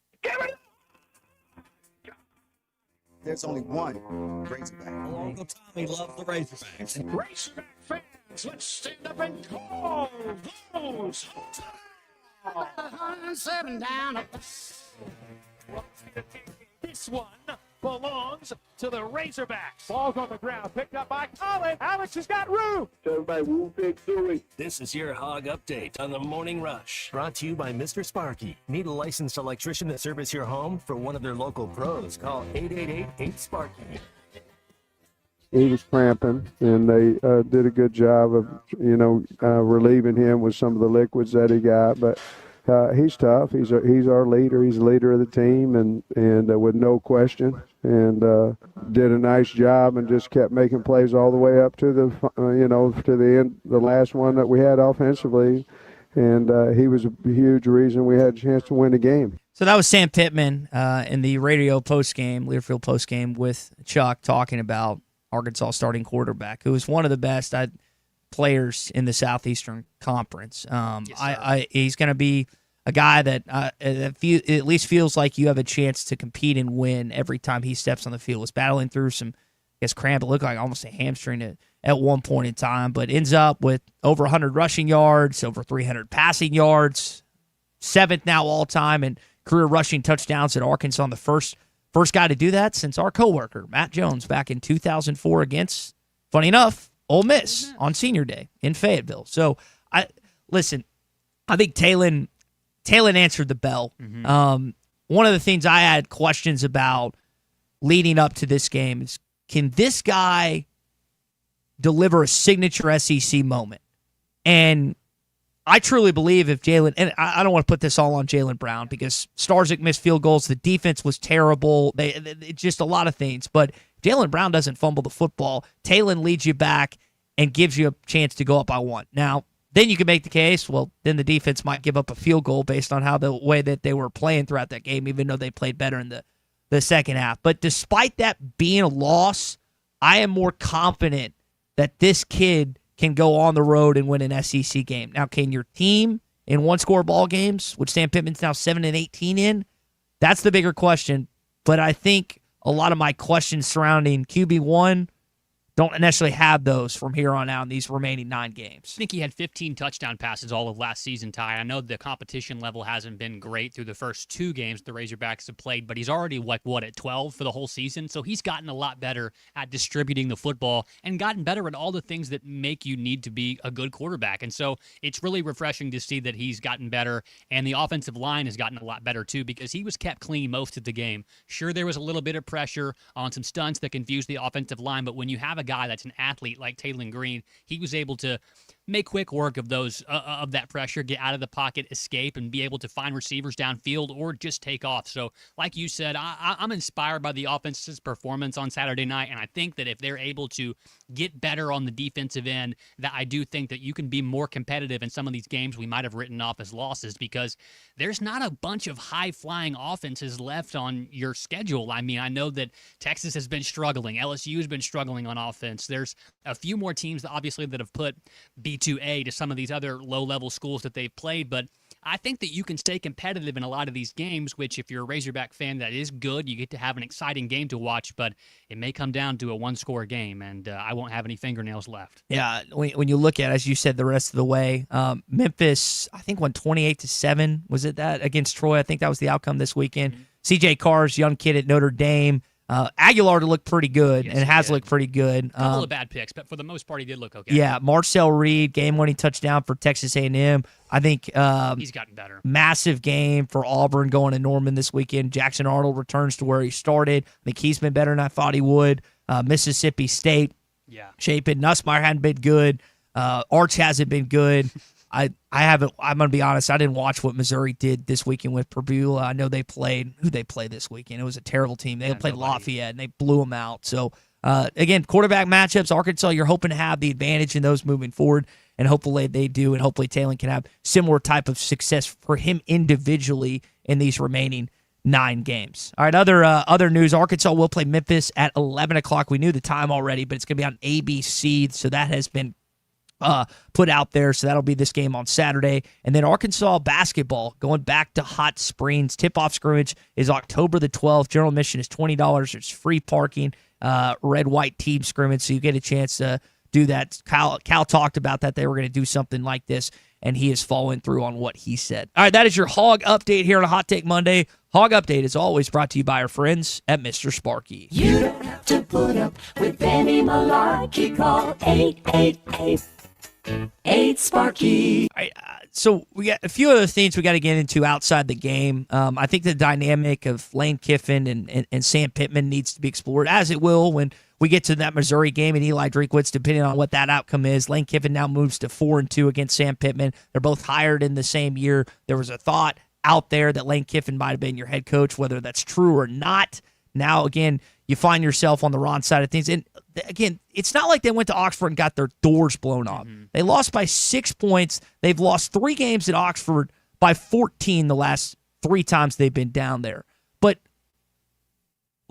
There's only one Razorback. Uncle Tommy loves the Razorbacks. Razorback fans, let's stand up and call those. 107 down. This one belongs to the Razorbacks. Ball's on the ground, picked up by Colin. Alex has got room. Everybody, woo big Suey. This is your Hog Update on the Morning Rush. Brought to you by Mr. Sparky. Need a licensed electrician to service your home? For one of their local pros, call 888-8-SPARKY. He was cramping, and they did a good job of, relieving him with some of the liquids that he got. But he's tough. He's our leader. He's the leader of the team, and with no question, and did a nice job and just kept making plays all the way up to the to the end, the last one that we had offensively, and he was a huge reason we had a chance to win the game. So that was Sam Pittman in the radio postgame, Learfield postgame with Chuck talking about Arkansas starting quarterback, who was one of the best players in the Southeastern Conference. He's going to be a guy that at least feels like you have a chance to compete and win every time he steps on the field. Was battling through some, cramp. It looked like almost a hamstring at one point in time, but ends up with over 100 rushing yards, over 300 passing yards. 7th now all time in career rushing touchdowns at Arkansas. And the first guy to do that since our coworker Matt Jones back in 2004 against, funny enough, Ole Miss on Senior Day in Fayetteville. So I think Talon answered the bell. One of the things I had questions about leading up to this game is, can this guy deliver a signature SEC moment? And I truly believe if Jalen, and I don't want to put this all on Jalen Brown because Starzik missed field goals, the defense was terrible, just a lot of things. But Jalen Brown doesn't fumble the football. Talon leads you back and gives you a chance to go up by 1. Now, then you can make the case, well, then the defense might give up a field goal based on how the way that they were playing throughout that game, even though they played better in the second half. But despite that being a loss, I am more confident that this kid can go on the road and win an SEC game. Now, can your team in one-score ball games, which Sam Pittman's now 7-18 in, that's the bigger question. But I think a lot of my questions surrounding QB1 don't necessarily have those from here on out in these remaining 9 games. I think he had 15 touchdown passes all of last season, Ty. I know the competition level hasn't been great through the first 2 games the Razorbacks have played, but he's already at 12 for the whole season. So he's gotten a lot better at distributing the football and gotten better at all the things that make you need to be a good quarterback. And so it's really refreshing to see that he's gotten better, and the offensive line has gotten a lot better too, because he was kept clean most of the game. Sure, there was a little bit of pressure on some stunts that confused the offensive line, but when you have a guy that's an athlete like Talon Green, he was able to make quick work of those of that pressure, get out of the pocket, escape, and be able to find receivers downfield or just take off. So, like you said, I'm inspired by the offense's performance on Saturday night, and I think that if they're able to get better on the defensive end, that I do think that you can be more competitive in some of these games we might have written off as losses, because there's not a bunch of high-flying offenses left on your schedule. I mean, I know that Texas has been struggling. LSU has been struggling on offense. There's a few more teams, obviously, that have put B2A to some of these other low-level schools that they've played, but I think that you can stay competitive in a lot of these games, which if you're a Razorback fan, that is good. You get to have an exciting game to watch, but it may come down to a one-score game, and I won't have any fingernails left. Yeah, when you look at, as you said, the rest of the way, Memphis, I think, won 28-7. Was it that against Troy? I think that was the outcome this weekend. C.J. Carr's young kid at Notre Dame. Aguilar looked pretty good and has looked pretty good. A couple of bad picks, but for the most part, he did look okay. Yeah, Marcel Reed, game-winning touchdown for Texas A&M. I think he's gotten better. Massive game for Auburn going to Norman this weekend. Jackson Arnold returns to where he started. I think he's been better than I thought he would. Mississippi State, Chapin. Nussmeier hadn't been good. Arch hasn't been good. I'm gonna be honest, I didn't watch what Missouri did this weekend with Purdue. I know they played this weekend. It was a terrible team. They played Lafayette and they blew them out. So again, quarterback matchups, Arkansas, you're hoping to have the advantage in those moving forward, and hopefully they do, and hopefully Talon can have similar type of success for him individually in these remaining 9 games. All right, other news, Arkansas will play Memphis at 11 o'clock. We knew the time already, but it's going to be on ABC, so that has been put out there. So that'll be this game on Saturday. And then Arkansas basketball going back to Hot Springs. Tip-off scrimmage is October the 12th. General admission is $20. There's free parking, red-white team scrimmage, so you get a chance to do that. Cal talked about that. They were going to do something like this, and he is following through on what he said. All right, that is your Hog Update here on a Hot Take Monday. Hog Update is always brought to you by our friends at Mr. Sparky. You don't have to put up with any malarkey. Call 888 Sparky. All right, so we got a few other things we got to get into outside the game. I think the dynamic of Lane Kiffin and Sam Pittman needs to be explored, as it will when we get to that Missouri game and Eli Drinkwitz, depending on what that outcome is. Lane Kiffin now moves to 4-2 against Sam Pittman. They're both hired in the same year. There was a thought out there that Lane Kiffin might have been your head coach, whether that's true or not. Now, again, you find yourself on the wrong side of things. And again, it's not like they went to Oxford and got their doors blown off. They lost by 6 points. They've lost 3 games at Oxford by 14 the last 3 times they've been down there. But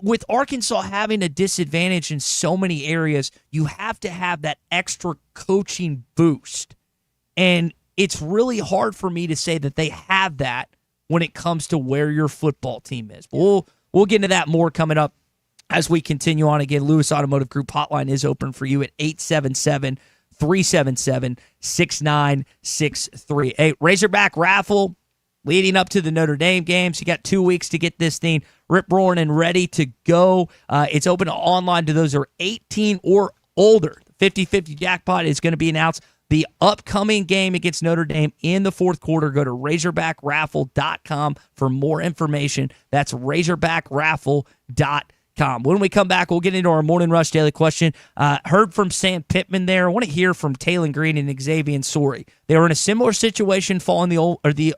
with Arkansas having a disadvantage in so many areas, you have to have that extra coaching boost. And it's really hard for me to say that they have that when it comes to where your football team is. But we'll get into that more coming up as we continue on. Again, Lewis Automotive Group hotline is open for you at 877-377-6963. Hey, Razorback raffle leading up to the Notre Dame games. You got 2 weeks to get this thing rip-roaring and ready to go. It's open online to those who are 18 or older. The 50-50 jackpot is going to be announced the upcoming game against Notre Dame in the fourth quarter. Go to RazorbackRaffle.com for more information. That's RazorbackRaffle.com. When we come back, we'll get into our Morning Rush Daily Question. Heard from Sam Pittman there. I want to hear from Taylon Green and Xavier Sorey. They were in a similar situation following the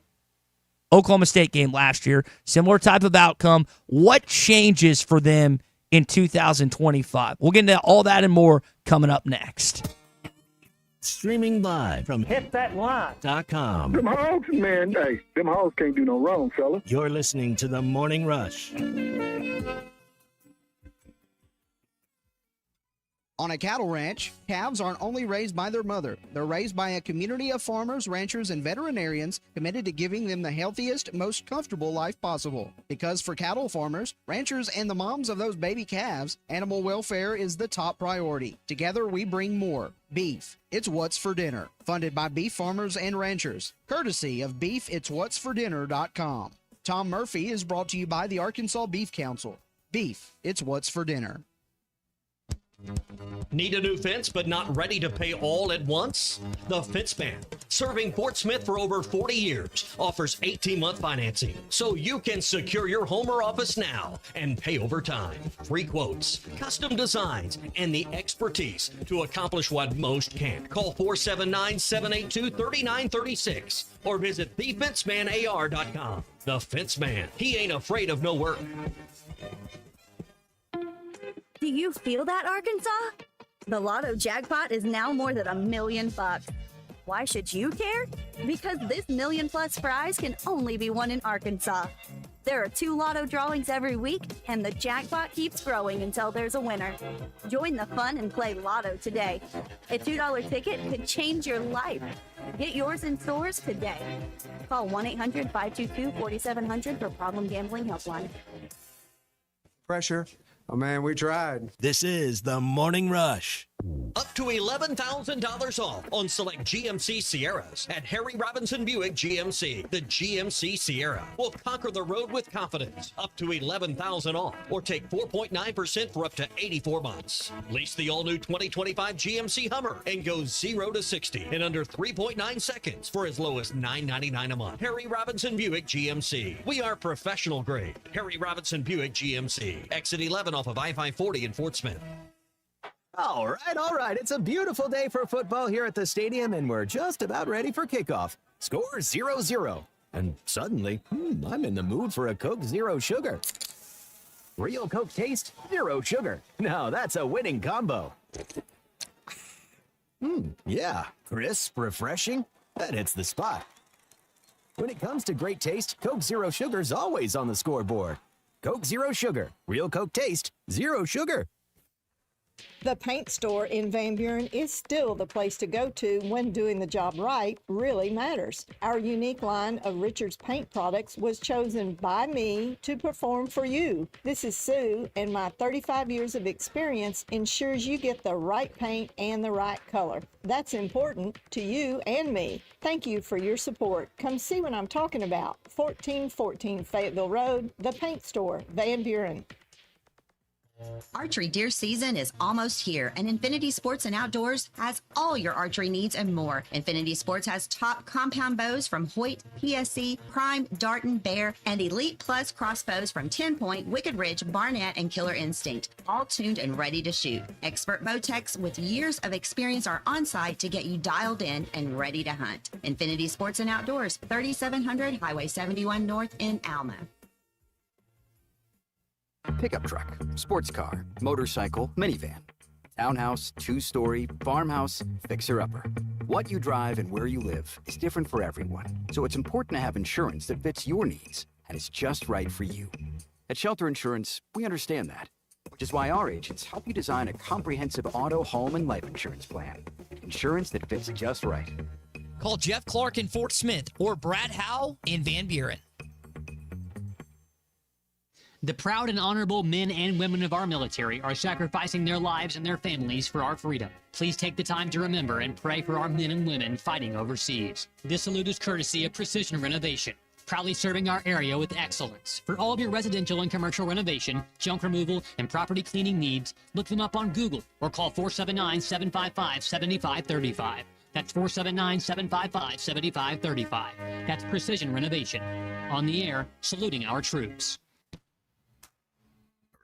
Oklahoma State game last year. Similar type of outcome. What changes for them in 2025? We'll get into all that and more coming up next. Streaming live from hitthatline.com. Them hogs, man, hey, them hogs can't do no wrong, fella. You're listening to The Morning Rush. On a cattle ranch, calves aren't only raised by their mother. They're raised by a community of farmers, ranchers, and veterinarians committed to giving them the healthiest, most comfortable life possible. Because for cattle farmers, ranchers, and the moms of those baby calves, animal welfare is the top priority. Together, we bring more. Beef. It's What's for Dinner. Funded by beef farmers and ranchers. Courtesy of beefitswhatsfordinner.com. Tom Murphy is brought to you by the Arkansas Beef Council. Beef. It's What's for Dinner. Need a new fence but not ready to pay all at once? The Fence Man, serving Fort Smith for over 40 years, offers 18-month financing so you can secure your home or office now and pay over time. Free quotes, custom designs, and the expertise to accomplish what most can't. Call 479-782-3936 or visit thefencemanAR.com. The Fence Man, he ain't afraid of no work. Do you feel that, Arkansas? The Lotto jackpot is now more than $1 million. Why should you care? Because this $1 million+ prize can only be won in Arkansas. There are 2 Lotto drawings every week, and the jackpot keeps growing until there's a winner. Join the fun and play Lotto today. A $2 ticket could change your life. Get yours in stores today. Call 1-800-522-4700 for Problem Gambling Helpline. Pressure. Oh, man, we tried. This is The Morning Rush. Up to $11,000 off on select GMC Sierras at Harry Robinson Buick GMC. The GMC Sierra will conquer the road with confidence. Up to $11,000 off, or take 4.9% for up to 84 months. Lease the all-new 2025 GMC Hummer and go 0 to 60 in under 3.9 seconds for as low as $9.99 a month. Harry Robinson Buick GMC. We are professional grade. Harry Robinson Buick GMC. Exit 11 off of I-540 in Fort Smith. All right. It's a beautiful day for football here at the stadium, and we're just about ready for kickoff. Score 0-0. And suddenly, I'm in the mood for a Coke Zero Sugar. Real Coke taste, zero sugar. Now that's a winning combo. Yeah, crisp, refreshing. That hits the spot. When it comes to great taste, Coke Zero Sugar's always on the scoreboard. Coke Zero Sugar. Real Coke taste, zero sugar. The paint store in Van Buren is still the place to go to when doing the job right really matters. Our unique line of Richards paint products was chosen by me to perform for you. This is Sue, and my 35 years of experience ensures you get the right paint and the right color. That's important to you and me. Thank you for your support. Come see what I'm talking about. 1414 Fayetteville Road, the paint store, Van Buren. Archery deer season is almost here, and Infinity Sports and Outdoors has all your archery needs and more. Infinity Sports has top compound bows from Hoyt, PSC, Prime, Darton, Bear, and Elite Plus crossbows from 10 Point, Wicked Ridge, Barnett, and Killer Instinct, all tuned and ready to shoot. Expert bow techs with years of experience are on site to get you dialed in and ready to hunt. Infinity Sports and Outdoors, 3700 Highway 71 North in Alma. Pickup truck, sports car, motorcycle, minivan, townhouse, two-story, farmhouse, fixer-upper. What you drive and where you live is different for everyone, so it's important to have insurance that fits your needs and is just right for you. At Shelter Insurance, we understand that, which is why our agents help you design a comprehensive auto, home, and life insurance plan. Insurance that fits just right. Call Jeff Clark in Fort Smith or Brad Howe in Van Buren. The proud and honorable men and women of our military are sacrificing their lives and their families for our freedom. Please take the time to remember and pray for our men and women fighting overseas. This salute is courtesy of Precision Renovation. proudly serving our area with excellence. For all of your residential and commercial renovation, junk removal, and property cleaning needs, look them up on Google or call 479-755-7535. That's 479-755-7535. That's Precision Renovation. On the air, saluting our troops.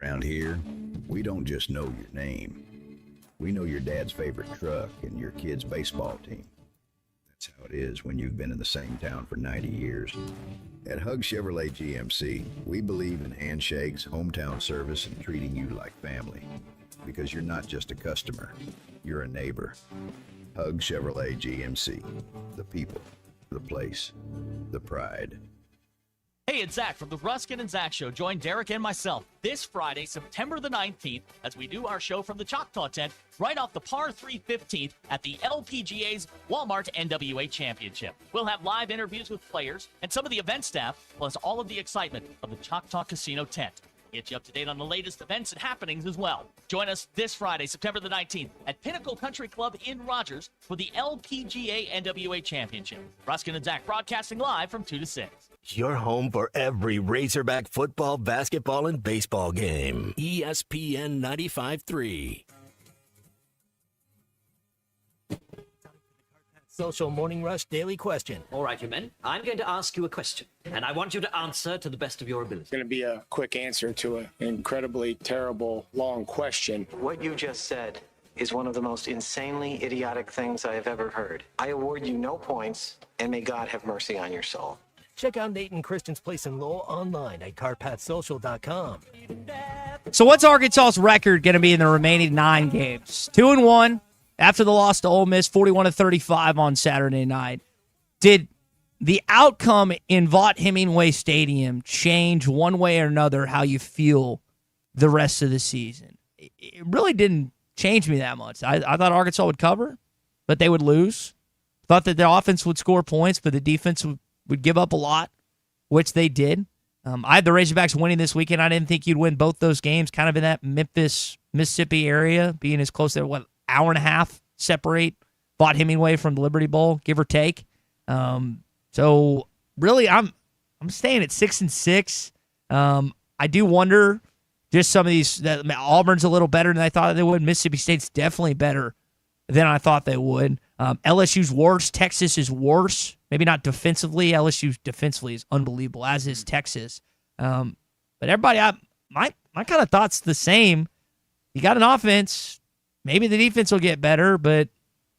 Around here, we don't just know your name. We know your dad's favorite truck and your kid's baseball team. That's how it is when you've been in the same town for 90 years. At Hug Chevrolet GMC, we believe in handshakes, hometown service, and treating you like family. Because you're not just a customer, you're a neighbor. Hug Chevrolet GMC. The people, the place, the pride. Hey, it's Zach from the Ruskin and Zach Show. Join Derek and myself this Friday, September the 19th, as we do our show from the Choctaw Tent right off the Par 3 15th at the LPGA's Walmart NWA Championship. We'll have live interviews with players and some of the event staff, plus all of the excitement of the Choctaw Casino Tent. Get you up to date on the latest events and happenings as well. Join us this Friday, September the 19th at Pinnacle Country Club in Rogers for the LPGA NWA Championship. Ruskin and Zach broadcasting live from 2 to 6. Your home for every Razorback football, basketball, and baseball game. ESPN 95.3. Social Morning Rush Daily Question. All right, you men. I'm going to ask you a question, and I want you to answer to the best of your ability. It's going to be a quick answer to an incredibly terrible, long question. What you just said is one of the most insanely idiotic things I have ever heard. I award you no points, and may God have mercy on your soul. Check out Nate and Christian's Place in Lowell online at carpathsocial.com. So what's Arkansas's record going to be in the remaining 9 games? 2-1 after the loss to Ole Miss, 41-35 on Saturday night. Did the outcome in Vaught Hemingway Stadium change one way or another how you feel the rest of the season? It really didn't change me that much. I thought Arkansas would cover, but they would lose. Thought that the offense would score points, but the defense would give up a lot, which they did. I had the Razorbacks winning this weekend. I didn't think you'd win both those games, kind of in that Memphis, Mississippi area, being as close to, hour and a half separate Vaught Hemingway from the Liberty Bowl, give or take. So really, I'm staying at 6-6. I do wonder just some of these. Auburn's a little better than I thought they would. Mississippi State's definitely better than I thought they would. LSU's worse. Texas is worse. Maybe not defensively. LSU defensively is unbelievable, as is Texas. But everybody, my kind of thought's the same. You got an offense. Maybe the defense will get better, but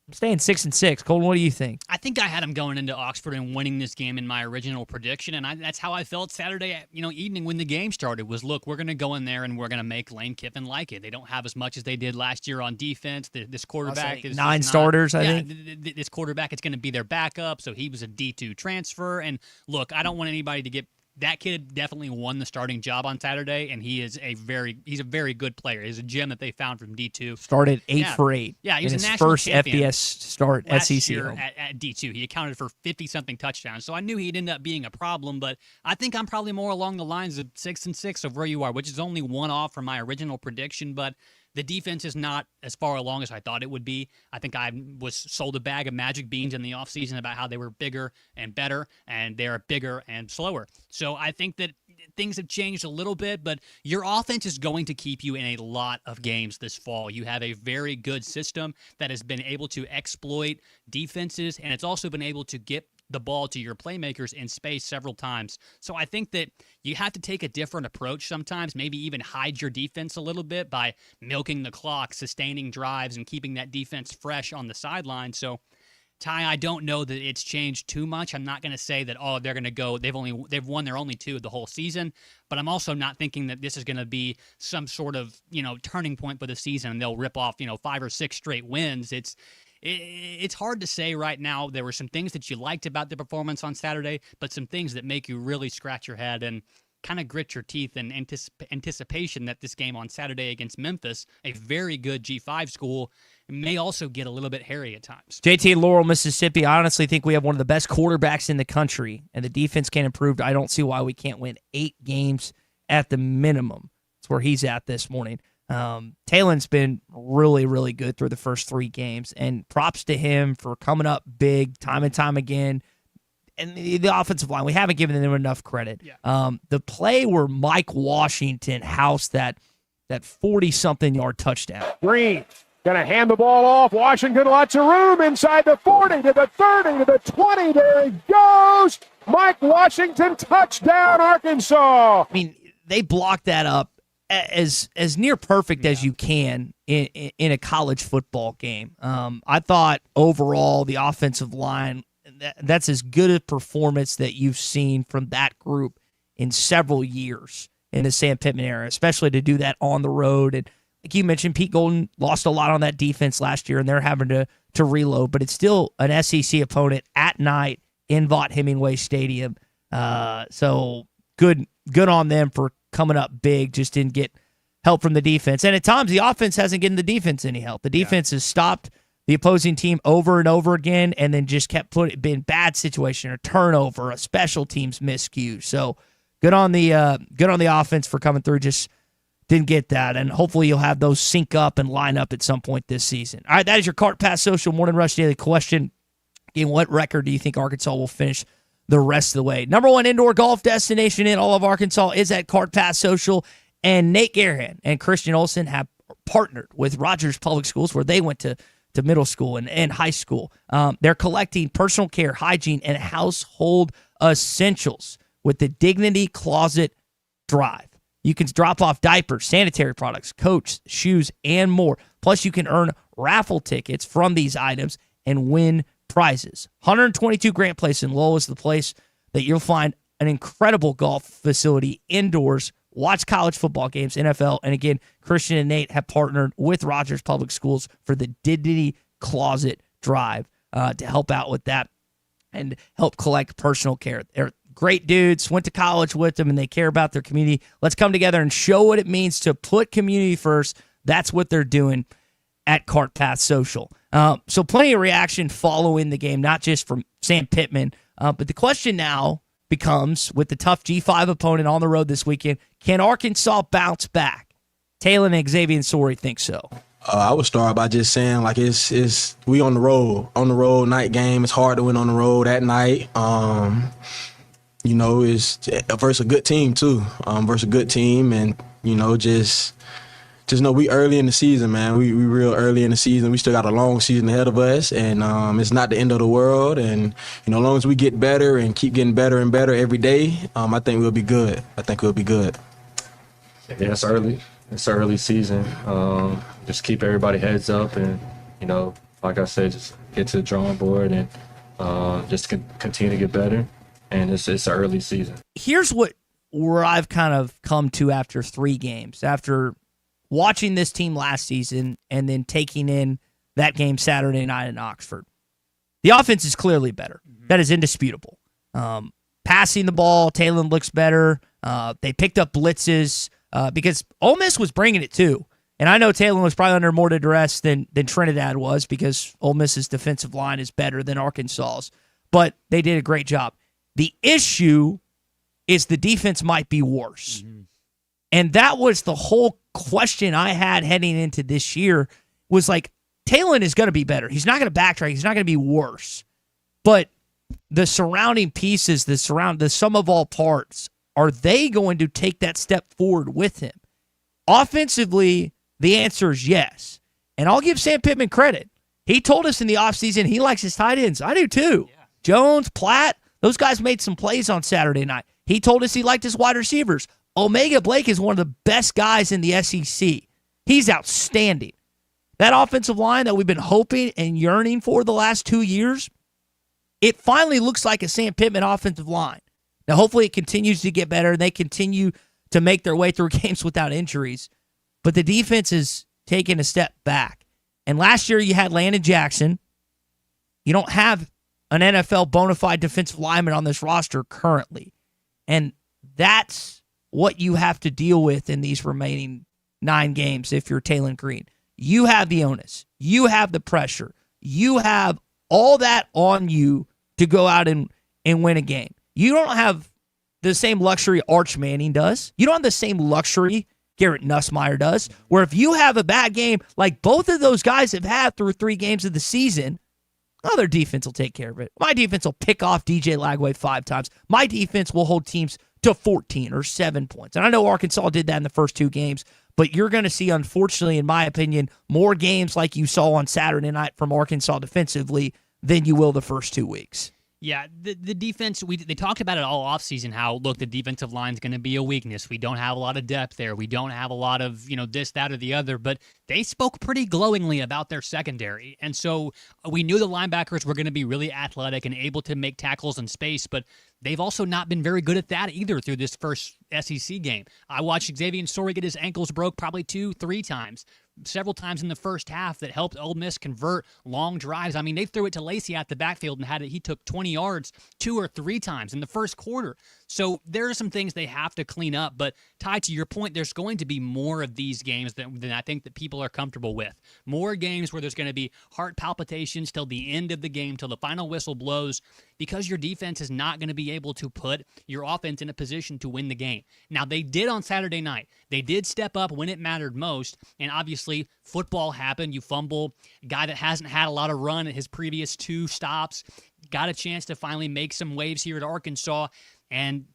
I'm staying 6-6. Colton, what do you think? I think I had them going into Oxford and winning this game in my original prediction, and that's how I felt Saturday evening when the game started. Was look, we're going to go in there and we're going to make Lane Kiffin like it. They don't have as much as they did last year on defense. This quarterback is 9 starters. I think this quarterback is going to be their backup, so he was a D2 transfer. And look, I don't want anybody to get. That kid definitely won the starting job on Saturday, and he's a very good player. He's a gem that they found from D2. Started 8 for 8. Yeah, he was in a his national first champion FBS start last SEC year home. at D2. He accounted for 50-something touchdowns, so I knew he'd end up being a problem, but I think I'm probably more along the lines of 6-6 of where you are, which is only one off from my original prediction, but the defense is not as far along as I thought it would be. I think I was sold a bag of magic beans in the offseason about how they were bigger and better, and they're bigger and slower. So I think that things have changed a little bit, but your offense is going to keep you in a lot of games this fall. You have a very good system that has been able to exploit defenses, and it's also been able to get the ball to your playmakers in space several times. So I think that you have to take a different approach sometimes, maybe even hide your defense a little bit by milking the clock, sustaining drives, and keeping that defense fresh on the sideline. So Ty, I don't know that it's changed too much. I'm not going to say that, they're going to go, they've won their only 2 of the whole season, but I'm also not thinking that this is going to be some sort of, turning point for the season and they'll rip off, 5 or 6 straight wins. It's hard to say right now. There were some things that you liked about the performance on Saturday, but some things that make you really scratch your head and kind of grit your teeth in anticipation that this game on Saturday against Memphis, a very good G5 school, may also get a little bit hairy at times. JT Laurel, Mississippi, I honestly think we have one of the best quarterbacks in the country, and the defense can improve. I don't see why we can't win 8 games at the minimum. That's where he's at this morning. Talen's been really, really good through the first 3 games, and props to him for coming up big time and time again. and the offensive line, we haven't given them enough credit. The play where Mike Washington housed that 40-something yard touchdown. Green going to hand the ball off. Washington, lots of room inside the 40 to the 30 to the 20. There he goes. Mike Washington, touchdown, Arkansas. I mean, they blocked that up as near perfect as you can in a college football game. I thought overall the offensive line, that's as good a performance that you've seen from that group in several years in the Sam Pittman era, especially to do that on the road. And like you mentioned, Pete Golden lost a lot on that defense last year, and they're having to reload, but it's still an SEC opponent at night in Vaught Hemingway Stadium. So good on them for coming up big, just didn't get help from the defense. And at times, the offense hasn't given the defense any help. The defense has stopped the opposing team over and over again, and then just kept putting in bad situation, a turnover, a special teams miscue. So good on the offense for coming through. Just didn't get that, and hopefully you'll have those sync up and line up at some point this season. All right, that is your Cart Pass Social Morning Rush Daily question. Again, what record do you think Arkansas will finish the rest of the way? Number one indoor golf destination in all of Arkansas is at Cart Pass Social, and Nate Garahan and Christian Olsen have partnered with Rogers Public Schools, where they went to middle school and high school. They're collecting personal care, hygiene, and household essentials with the Dignity Closet Drive. You can drop off diapers, sanitary products, coats, shoes, and more. Plus, you can earn raffle tickets from these items and win prizes. 122 Grant Place in Lowell is the place that you'll find an incredible golf facility indoors. Watch college football games, NFL, and again, Christian and Nate have partnered with Rogers Public Schools for the Dignity Closet Drive to help out with that and help collect personal care. They're great dudes, went to college with them, and they care about their community. Let's come together and show what it means to put community first. That's what they're doing at Cart Path Social. So plenty of reaction following the game, not just from Sam Pittman, but the question now becomes, with the tough G5 opponent on the road this weekend, can Arkansas bounce back? Talon and Xavier Sori think so. I would start by just saying, like, it's we on the road night game. It's hard to win on the road at night. It's versus a good team too. Versus a good team, and just know we early in the season, man. We real early in the season. We still got a long season ahead of us, and it's not the end of the world. And as long as we get better and keep getting better and better every day, I think we'll be good. Yeah, it's early. It's early season. Just keep everybody heads up, and like I said, just get to the drawing board and just continue to get better. And it's an early season. Here's where I've kind of come to after 3 games, after watching this team last season and then taking in that game Saturday night in Oxford. The offense is clearly better. That is indisputable. Passing the ball, Talon looks better. They picked up blitzes because Ole Miss was bringing it too. And I know Talon was probably under more duress than Trinidad was, because Ole Miss's defensive line is better than Arkansas's. But they did a great job. The issue is the defense might be worse. And that was the whole question I had heading into this year, was like, Talon is going to be better. He's not going to backtrack. He's not going to be worse. But the surrounding pieces, the sum of all parts, are they going to take that step forward with him? Offensively, the answer is yes. And I'll give Sam Pittman credit. He told us in the offseason he likes his tight ends. I do too. Yeah. Jones, Platt, those guys made some plays on Saturday night. He told us he liked his wide receivers. Omega Blake is one of the best guys in the SEC. He's outstanding. That offensive line that we've been hoping and yearning for the last 2 years, it finally looks like a Sam Pittman offensive line. Now, hopefully it continues to get better and they continue to make their way through games without injuries. But the defense is taking a step back. And last year you had Landon Jackson. You don't have an NFL bona fide defensive lineman on this roster currently. And that's what you have to deal with in these remaining 9 games if you're Talon Green. You have the onus. You have the pressure. You have all that on you to go out and win a game. You don't have the same luxury Arch Manning does. You don't have the same luxury Garrett Nussmeier does, where if you have a bad game like both of those guys have had through 3 games of the season, Oh, their defense will take care of it. My defense will pick off DJ Lagway 5 times. My defense will hold teams to 14 or 7 points. And I know Arkansas did that in the first 2 games, but you're going to see, unfortunately, in my opinion, more games like you saw on Saturday night from Arkansas defensively than you will the first 2 weeks. Yeah, the defense, they talked about it all offseason, how, look, the defensive line's going to be a weakness. We don't have a lot of depth there. We don't have a lot of, this, that, or the other. But they spoke pretty glowingly about their secondary. And so we knew the linebackers were going to be really athletic and able to make tackles in space, but they've also not been very good at that either through this first SEC game. I watched Xavier Sorey get his ankles broke probably 2-3 times. Several times in the first half that helped Ole Miss convert long drives. I mean, they threw it to Lacey out the backfield and he took 20 yards 2 or 3 times in the first quarter. So there are some things they have to clean up. But Ty, to your point, there's going to be more of these games than I think that people are comfortable with. More games where there's going to be heart palpitations till the end of the game, till the final whistle blows, because your defense is not going to be able to put your offense in a position to win the game. Now, they did on Saturday night. They did step up when it mattered most, and obviously football happened. You fumble. A guy that hasn't had a lot of run at his previous 2 stops got a chance to finally make some waves here at Arkansas. And,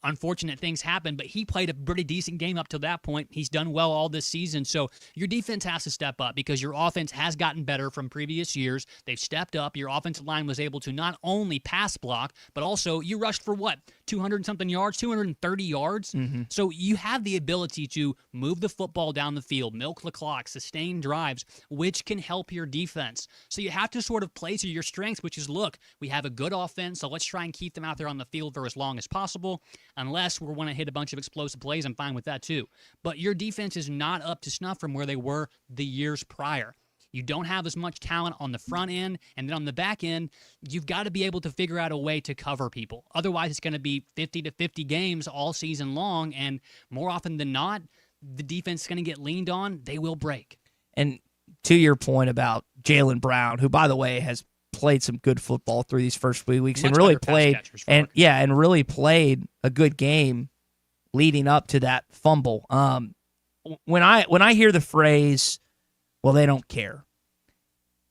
unfortunate things happen, but he played a pretty decent game up to that point. He's done well all this season. So your defense has to step up because your offense has gotten better from previous years. They've stepped up. Your offensive line was able to not only pass block, but also you rushed for 200-something yards, 230 yards. Mm-hmm. So you have the ability to move the football down the field, milk the clock, sustain drives, which can help your defense. So you have to sort of play to your strengths, which is, look, we have a good offense, so let's try and keep them out there on the field for as long as possible. Unless we want to hit a bunch of explosive plays, I'm fine with that too. But your defense is not up to snuff from where they were the years prior. You don't have as much talent on the front end, and then on the back end, you've got to be able to figure out a way to cover people. Otherwise, it's going to be 50 to 50 games all season long, and more often than not, the defense is going to get leaned on. They will break. And to your point about Jalen Brown, who, by the way, has played some good football through these first 3 weeks and really played and really played a good game leading up to that fumble. When I hear the phrase, well, they don't care.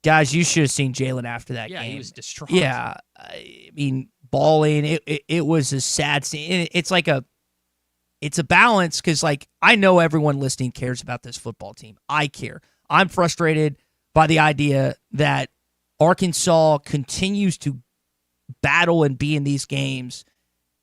Guys, you should have seen Jalen after that game. Yeah, he was distraught. Yeah, I mean, balling. It was a sad scene. It's a balance because, I know everyone listening cares about this football team. I care. I'm frustrated by the idea that Arkansas continues to battle and be in these games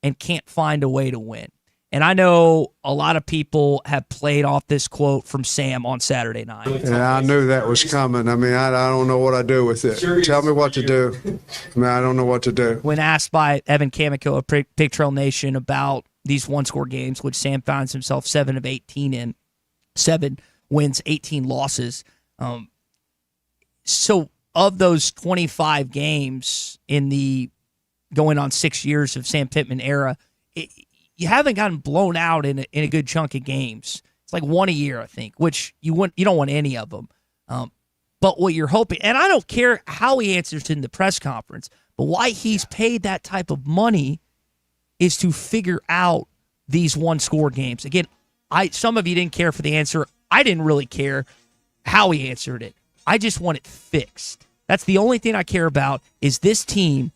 and can't find a way to win. And I know a lot of people have played off this quote from Sam on Saturday night. Yeah, I knew that was coming. I mean, I don't know what I do with it. Tell me what to do. I mean, I don't know what to do. When asked by Evan Kamiko of Pig Trail Nation about these one-score games, which Sam finds himself 7 of 18 in, 7 wins, 18 losses. So of those 25 games in the going on 6 years of Sam Pittman era, you haven't gotten blown out in a good chunk of games. It's like 1 a year, I think, which you don't want any of them. But what you're hoping, and I don't care how he answers in the press conference, but why he's paid that type of money is to figure out these one-score games. Again, some of you didn't care for the answer. I didn't really care how he answered it. I just want it fixed. That's the only thing I care about is this team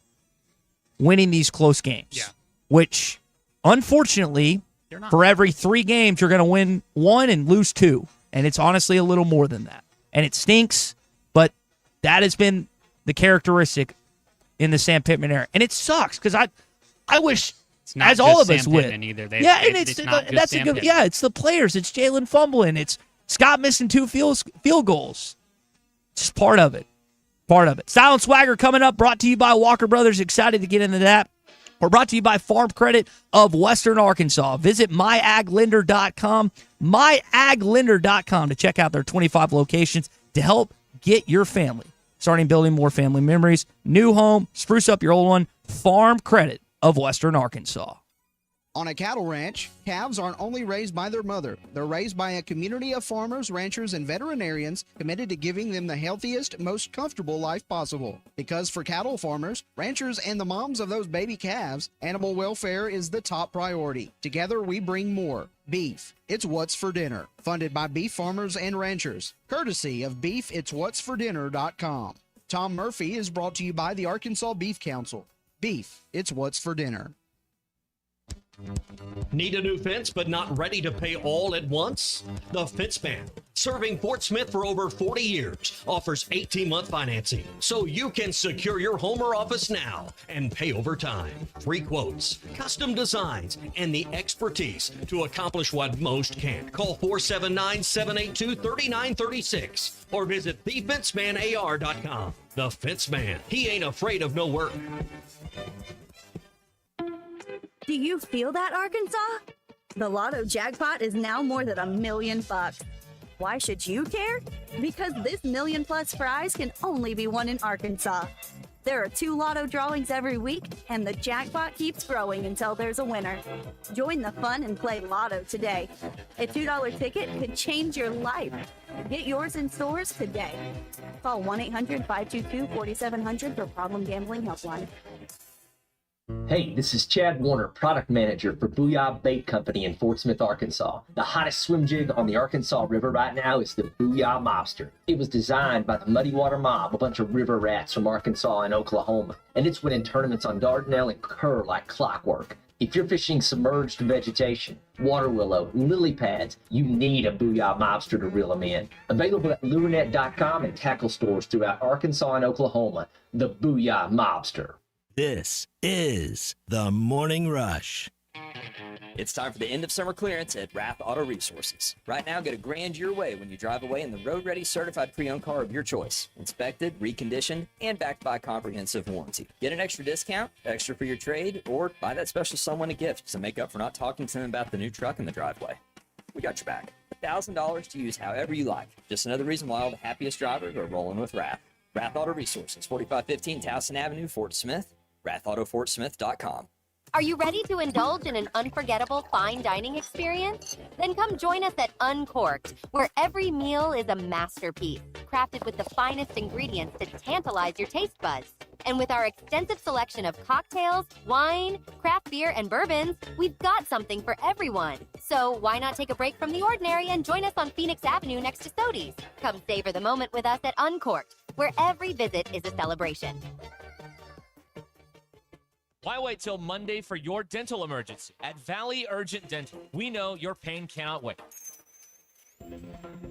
winning these close games, which, unfortunately, for every 3 games, you're going to win 1 and lose 2. And it's honestly a little more than that. And it stinks, but that has been the characteristic in the Sam Pittman era. And it sucks because I wish, as all of us would. It's the players. It's Jalen fumbling. It's Scott missing 2 field goals. Just part of it. Style and Swagger coming up, brought to you by Walker Brothers. Excited to get into that. We're brought to you by Farm Credit of Western Arkansas. Visit myaglender.com, myaglender.com to check out their 25 locations to help get your family starting building more family memories. New home, spruce up your old one. Farm Credit of Western Arkansas. On a cattle ranch, calves aren't only raised by their mother. They're raised by a community of farmers, ranchers, and veterinarians committed to giving them the healthiest, most comfortable life possible. Because for cattle farmers, ranchers, and the moms of those baby calves, animal welfare is the top priority. Together, we bring more. Beef. It's What's for Dinner. Funded by beef farmers and ranchers. Courtesy of beefitswhatsfordinner.com. Tom Murphy is brought to you by the Arkansas Beef Council. Beef, it's what's for dinner. Need a new fence but not ready to pay all at once? The Fence Man, serving Fort Smith for over 40 years, offers 18-month financing so you can secure your home or office now and pay over time. Free quotes, custom designs, and the expertise to accomplish what most can't. Call 479-782-3936 or visit thefencemanar.com. The Fence Man, he ain't afraid of no work. Do you feel that, Arkansas? The Lotto jackpot is now more than $1 million. Why should you care? Because this $1 million+ prize can only be won in Arkansas. There are 2 Lotto drawings every week, and the jackpot keeps growing until there's a winner. Join the fun and play Lotto today. A $2 ticket could change your life. Get yours in stores today. Call 1-800-522-4700 for Problem Gambling Helpline. Hey, this is Chad Warner, product manager for Booyah Bait Company in Fort Smith, Arkansas. The hottest swim jig on the Arkansas River right now is the Booyah Mobster. It was designed by the Muddy Water Mob, a bunch of river rats from Arkansas and Oklahoma, and it's winning tournaments on Dardanelle and Kerr like clockwork. If you're fishing submerged vegetation, water willow, lily pads, you need a Booyah Mobster to reel them in. Available at lurenet.com and tackle stores throughout Arkansas and Oklahoma, the Booyah Mobster. This is the Morning Rush. It's time for the end of summer clearance at Rath Auto Resources. Right now, get $1,000 your way when you drive away in the road-ready certified pre-owned car of your choice. Inspected, reconditioned, and backed by a comprehensive warranty. Get an extra discount, extra for your trade, or buy that special someone a gift to make up for not talking to them about the new truck in the driveway. We got your back. $1,000 to use however you like. Just another reason why all the happiest drivers are rolling with Rath. Rath Auto Resources, 4515 Towson Avenue, Fort Smith. RathAutoFortSmith.com. Are you ready to indulge in an unforgettable fine dining experience? Then come join us at Uncorked, where every meal is a masterpiece, crafted with the finest ingredients to tantalize your taste buds. And with our extensive selection of cocktails, wine, craft beer, and bourbons, we've got something for everyone. So why not take a break from the ordinary and join us on Phoenix Avenue next to Sodi's? Come savor the moment with us at Uncorked, where every visit is a celebration. Why wait till Monday for your dental emergency? At Valley Urgent Dental, we know your pain cannot wait.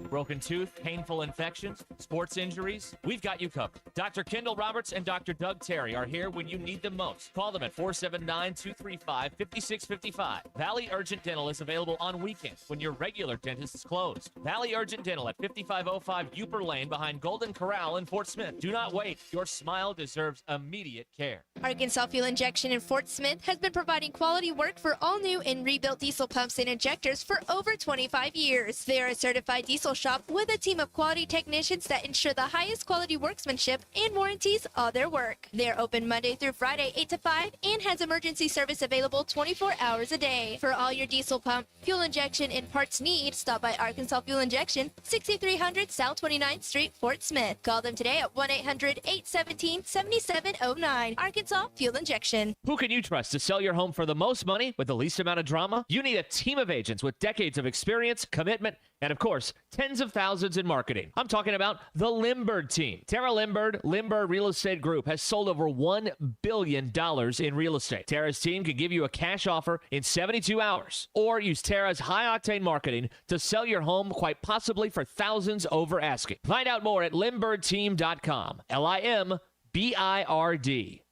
Broken tooth, painful infections, sports injuries, we've got you covered. Dr. Kendall Roberts and Dr. Doug Terry are here when you need them most. Call them at 479-235-5655. Valley Urgent Dental is available on weekends when your regular dentist is closed. Valley Urgent Dental at 5505 Uper Lane behind Golden Corral in Fort Smith. Do not wait. Your smile deserves immediate care. Arkansas Fuel Injection in Fort Smith has been providing quality work for all new and rebuilt diesel pumps and injectors for over 25 years. They are a certified diesel shop with a team of quality technicians that ensure the highest quality workmanship and warranties all their work. They're open Monday through Friday 8 to 5 and has emergency service available 24 hours a day. For all your diesel pump, fuel injection, and parts need, stop by Arkansas Fuel Injection, 6300 South 29th Street, Fort Smith. Call them today at 1-800-817-7709. Arkansas Fuel Injection. Who can you trust to sell your home for the most money with the least amount of drama? You need a team of agents with decades of experience, commitment, and of course, tens of thousands in marketing. I'm talking about the Limbird team. Tara Limbird Real Estate Group has sold over $1 billion in real estate. Tara's team can give you a cash offer in 72 hours, or use Tara's high-octane marketing to sell your home quite possibly for thousands over asking. Find out more at LimbirdTeam.com. LIMBIRD.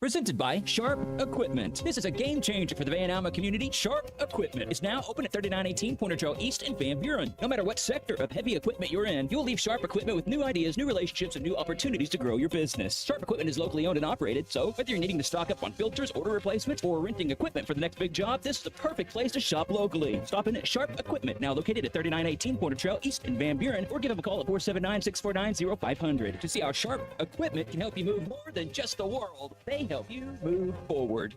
Presented by Sharp Equipment. This is a game changer for the Van Alma community. Sharp Equipment is now open at 3918 Pointer Trail East in Van Buren. No matter what sector of heavy equipment you're in, you'll leave Sharp Equipment with new ideas, new relationships, and new opportunities to grow your business. Sharp Equipment is locally owned and operated, so whether you're needing to stock up on filters, order replacements, or renting equipment for the next big job, this is the perfect place to shop locally. Stop in at Sharp Equipment, now located at 3918 Pointer Trail East in Van Buren, or give them a call at 479-649-0500 to see how Sharp Equipment can help you move more than just the world. They help you move forward.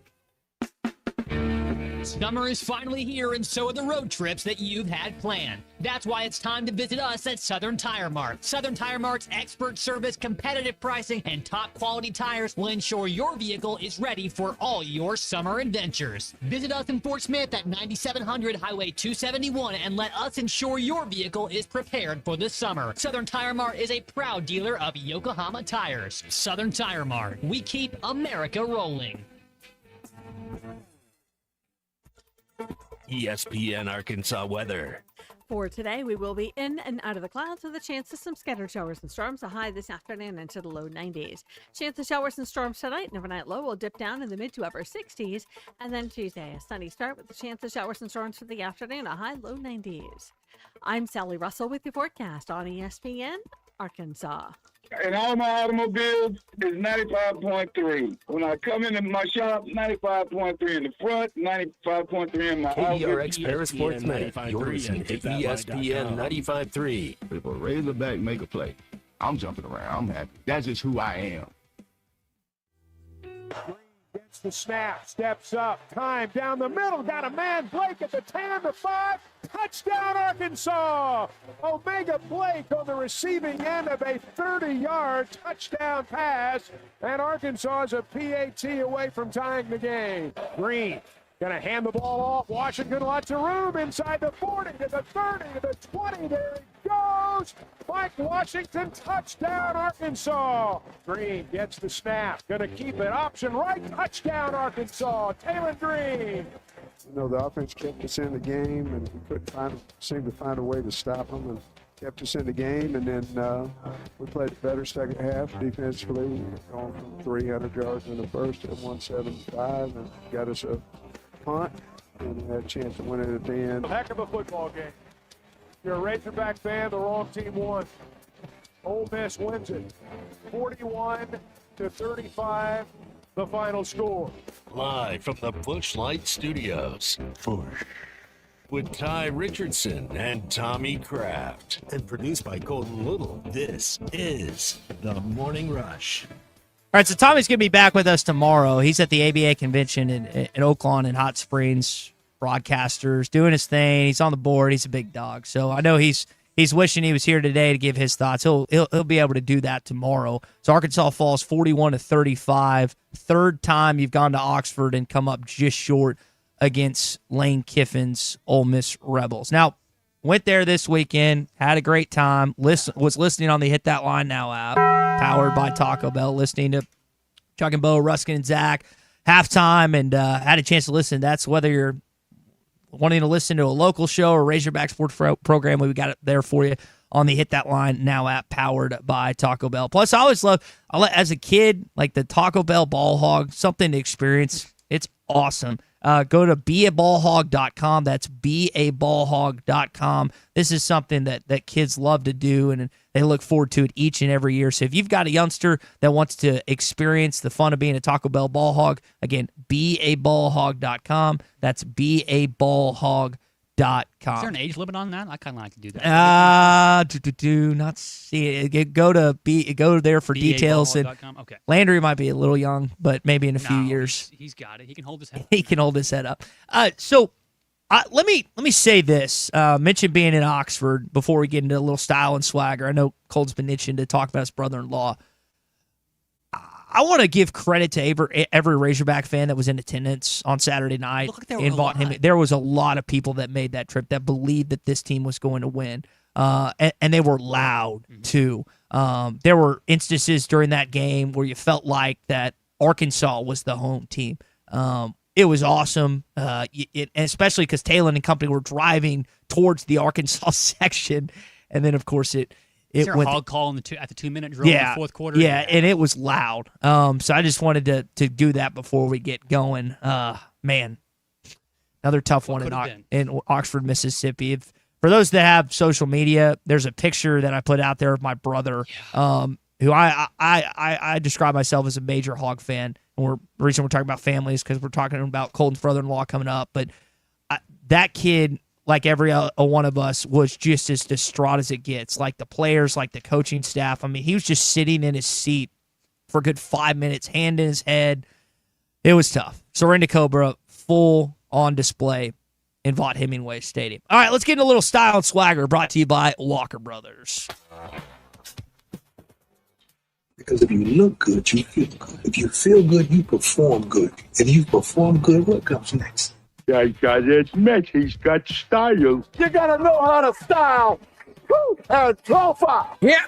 Summer is finally here, and so are the road trips that you've had planned. That's why it's time to visit us at Southern Tire Mart. Southern Tire Mart's expert service, competitive pricing, and top quality tires will ensure your vehicle is ready for all your summer adventures. Visit us in Fort Smith at 9700 Highway 271 and let us ensure your vehicle is prepared for the summer. Southern Tire Mart is a proud dealer of Yokohama tires. Southern Tire Mart. We keep America rolling. ESPN Arkansas weather. For today, we will be in and out of the clouds with a chance of some scattered showers and storms. A high this afternoon into the low 90s. Chance of showers and storms tonight. An overnight low will dip down in the mid to upper 60s. And then Tuesday, a sunny start with a chance of showers and storms for the afternoon. A high low 90s. I'm Sally Russell with your forecast on ESPN Arkansas. And all my automobiles is 95.3. When I come into my shop, 95.3 in the front, 95.3 in my KDRX Paris Sports Minute. You're listening to ESPN 95.3. If a Razorback make a play, I'm jumping around. I'm happy. That's just who I am. Gets the snap, steps up, time down the middle, got a man, Blake at the 10, the 5, touchdown Arkansas! Omega Blake on the receiving end of a 30-yard touchdown pass, and Arkansas is a PAT away from tying the game. Green gonna hand the ball off, Washington lots of room inside the 40 to the 30 to the 20, there he goes! Mike Washington, touchdown Arkansas! Green gets the snap, gonna keep it, option right, touchdown Arkansas, Taylor Green! You know, the offense kept us in the game, and we couldn't seem to find a way to stop them, and kept us in the game. And then we played a better second half defensively, going from 300 yards in the first to 175, and got us a punt, and had a chance to win it at the end. Heck of a football game. If you're a Razorback fan, the wrong team won. Ole Miss wins it, 41-35. The final score. Live from the Busch Light Studios. With Ty Richardson and Tommy Kraft. And produced by Colton Little. This is The Morning Rush. All right, so Tommy's going to be back with us tomorrow. He's at the ABA convention in Oaklawn and Hot Springs. Broadcasters doing his thing. He's on the board. He's a big dog. So I know he's wishing he was here today to give his thoughts. He'll be able to do that tomorrow. So Arkansas falls 41-35. Third time you've gone to Oxford and come up just short against Lane Kiffin's Ole Miss Rebels. Now, went there this weekend, had a great time. Was listening on the Hit That Line Now app, powered by Taco Bell, listening to Chuck and Bo, Ruskin and Zach, halftime, and had a chance to listen. That's whether you're wanting to listen to a local show or Razorback Sports program, we got it there for you on the Hit That Line Now app, powered by Taco Bell. Plus, I always love, as a kid, like the Taco Bell Ball Hog, something to experience. It's awesome. Go to beaballhog.com. That's beaballhog.com. This is something that kids love to do, and they look forward to it each and every year. So if you've got a youngster that wants to experience the fun of being a Taco Bell Ball Hog, again, beaballhog.com. That's beaballhog.com. Is there an age limit on that? I kind of like to do that. Not see it. Go there for details. And okay. Landry might be a little young, but maybe in a few years He's got it. He can hold his head. he can hold his head up. So let me say this. Mention being in Oxford before we get into a little style and swagger. I know Cole's been itching to talk about his brother-in-law. I want to give credit to every Razorback fan that was in attendance on Saturday night and bought him. There was a lot of people that made that trip that believed that this team was going to win, and they were loud too. There were instances during that game where you felt like that Arkansas was the home team. It was awesome, and especially because Talon and company were driving towards the Arkansas section, and then of course it went hog call at the 2-minute drill in the fourth quarter. Yeah, and it was loud. So I just wanted to do that before we get going. Man, another tough one in Oxford, Mississippi. For those that have social media, there's a picture that I put out there of my brother, who I describe myself as a major Hog fan. And the reason we're talking about families because we're talking about Colton's brother-in-law coming up. But that kid, like every one of us, was just as distraught as it gets. Like the players, like the coaching staff. I mean, he was just sitting in his seat for a good 5 minutes, hand in his head. It was tough. Sorrento Cobra, full on display in Vaught Hemingway Stadium. All right, let's get into a little style and swagger brought to you by Walker Brothers. Because if you look good, you feel good. If you feel good, you perform good. If you perform good, what comes next? I gotta admit, he's got style. You gotta know how to style. Woo! Yeah,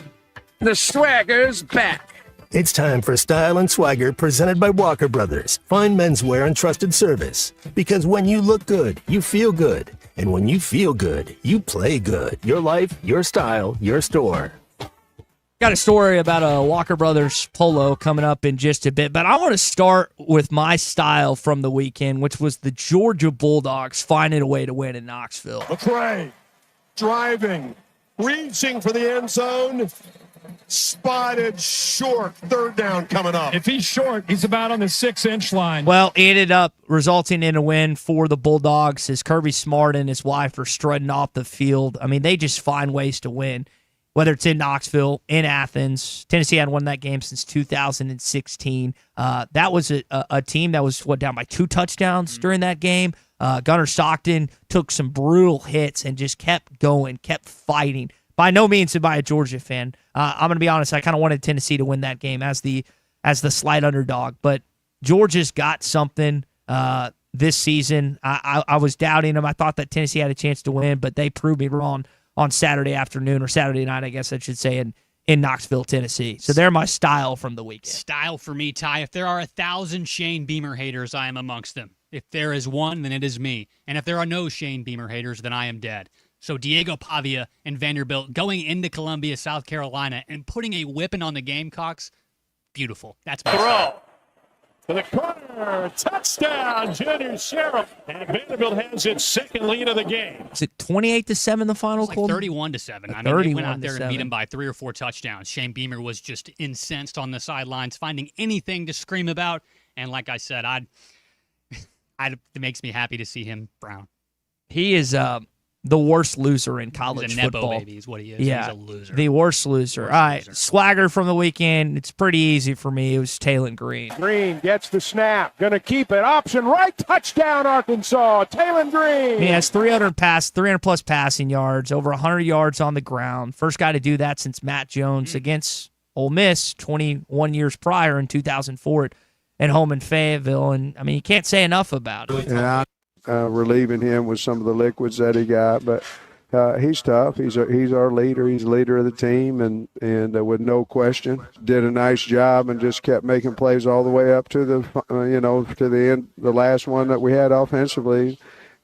the swagger's back. It's time for Style and Swagger presented by Walker Brothers. Fine menswear and trusted service. Because when you look good, you feel good. And when you feel good, you play good. Your life, your style, your store. Got a story about a Walker Brothers polo coming up in just a bit, but I want to start with my style from the weekend, which was the Georgia Bulldogs finding a way to win in Knoxville. McCray driving, reaching for the end zone. Spotted short. Third down coming up. If he's short, he's about on the 6-inch line. Well, it ended up resulting in a win for the Bulldogs as Kirby Smart and his wife are strutting off the field. I mean, they just find ways to win, whether it's in Knoxville, in Athens. Tennessee hadn't won that game since 2016. That was a team that was, down by 2 touchdowns during that game. Gunnar Stockton took some brutal hits and just kept going, kept fighting. By no means am I a Georgia fan. I'm going to be honest. I kind of wanted Tennessee to win that game as the slight underdog, but Georgia's got something this season. I was doubting them. I thought that Tennessee had a chance to win, but they proved me wrong on Saturday afternoon, or Saturday night, I guess I should say, in Knoxville, Tennessee. So they're my style from the weekend. Style for me, Ty. If there are 1,000 Shane Beamer haters, I am amongst them. If there is one, then it is me. And if there are no Shane Beamer haters, then I am dead. So Diego Pavia and Vanderbilt going into Columbia, South Carolina, and putting a whipping on the Gamecocks, beautiful. That's my style. To the corner, touchdown, Junior Sheriff. And Vanderbilt has its second lead of the game. Is it 28-7 the final? It was like 31-7. I mean, they went out there and beat them by 3 or 4 touchdowns. Shane Beamer was just incensed on the sidelines, finding anything to scream about. And like I said, it makes me happy to see him Brown. He is the worst loser in college He's a football. Nebo baby is what he is. Yeah, He's a loser. the worst loser. All right, swagger from the weekend. It's pretty easy for me. It was Taylon Green. Green gets the snap. Going to keep it. Option right. Touchdown, Arkansas. Taylon Green. He has 300-plus passing yards, over 100 yards on the ground. First guy to do that since Matt Jones against Ole Miss 21 years prior in 2004 at home in Fayetteville. And, I mean, you can't say enough about it. And relieving him with some of the liquids that he got, but he's tough. He's our leader. He's the leader of the team, and with no question, did a nice job and just kept making plays all the way up to the to the end, the last one that we had offensively,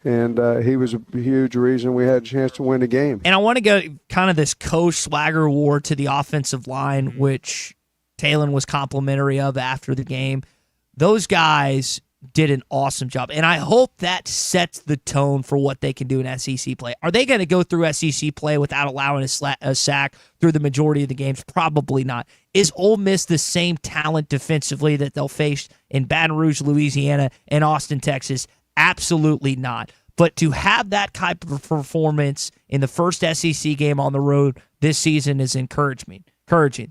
and he was a huge reason we had a chance to win the game. And I want to go kind of this co-swagger war to the offensive line, which Taylon was complimentary of after the game. Those guys did an awesome job, and I hope that sets the tone for what they can do in SEC play. Are they going to go through SEC play without allowing a sack through the majority of the games? Probably not. Is Ole Miss the same talent defensively that they'll face in Baton Rouge, Louisiana, and Austin, Texas? Absolutely not. But to have that type of performance in the first SEC game on the road this season is encouraging.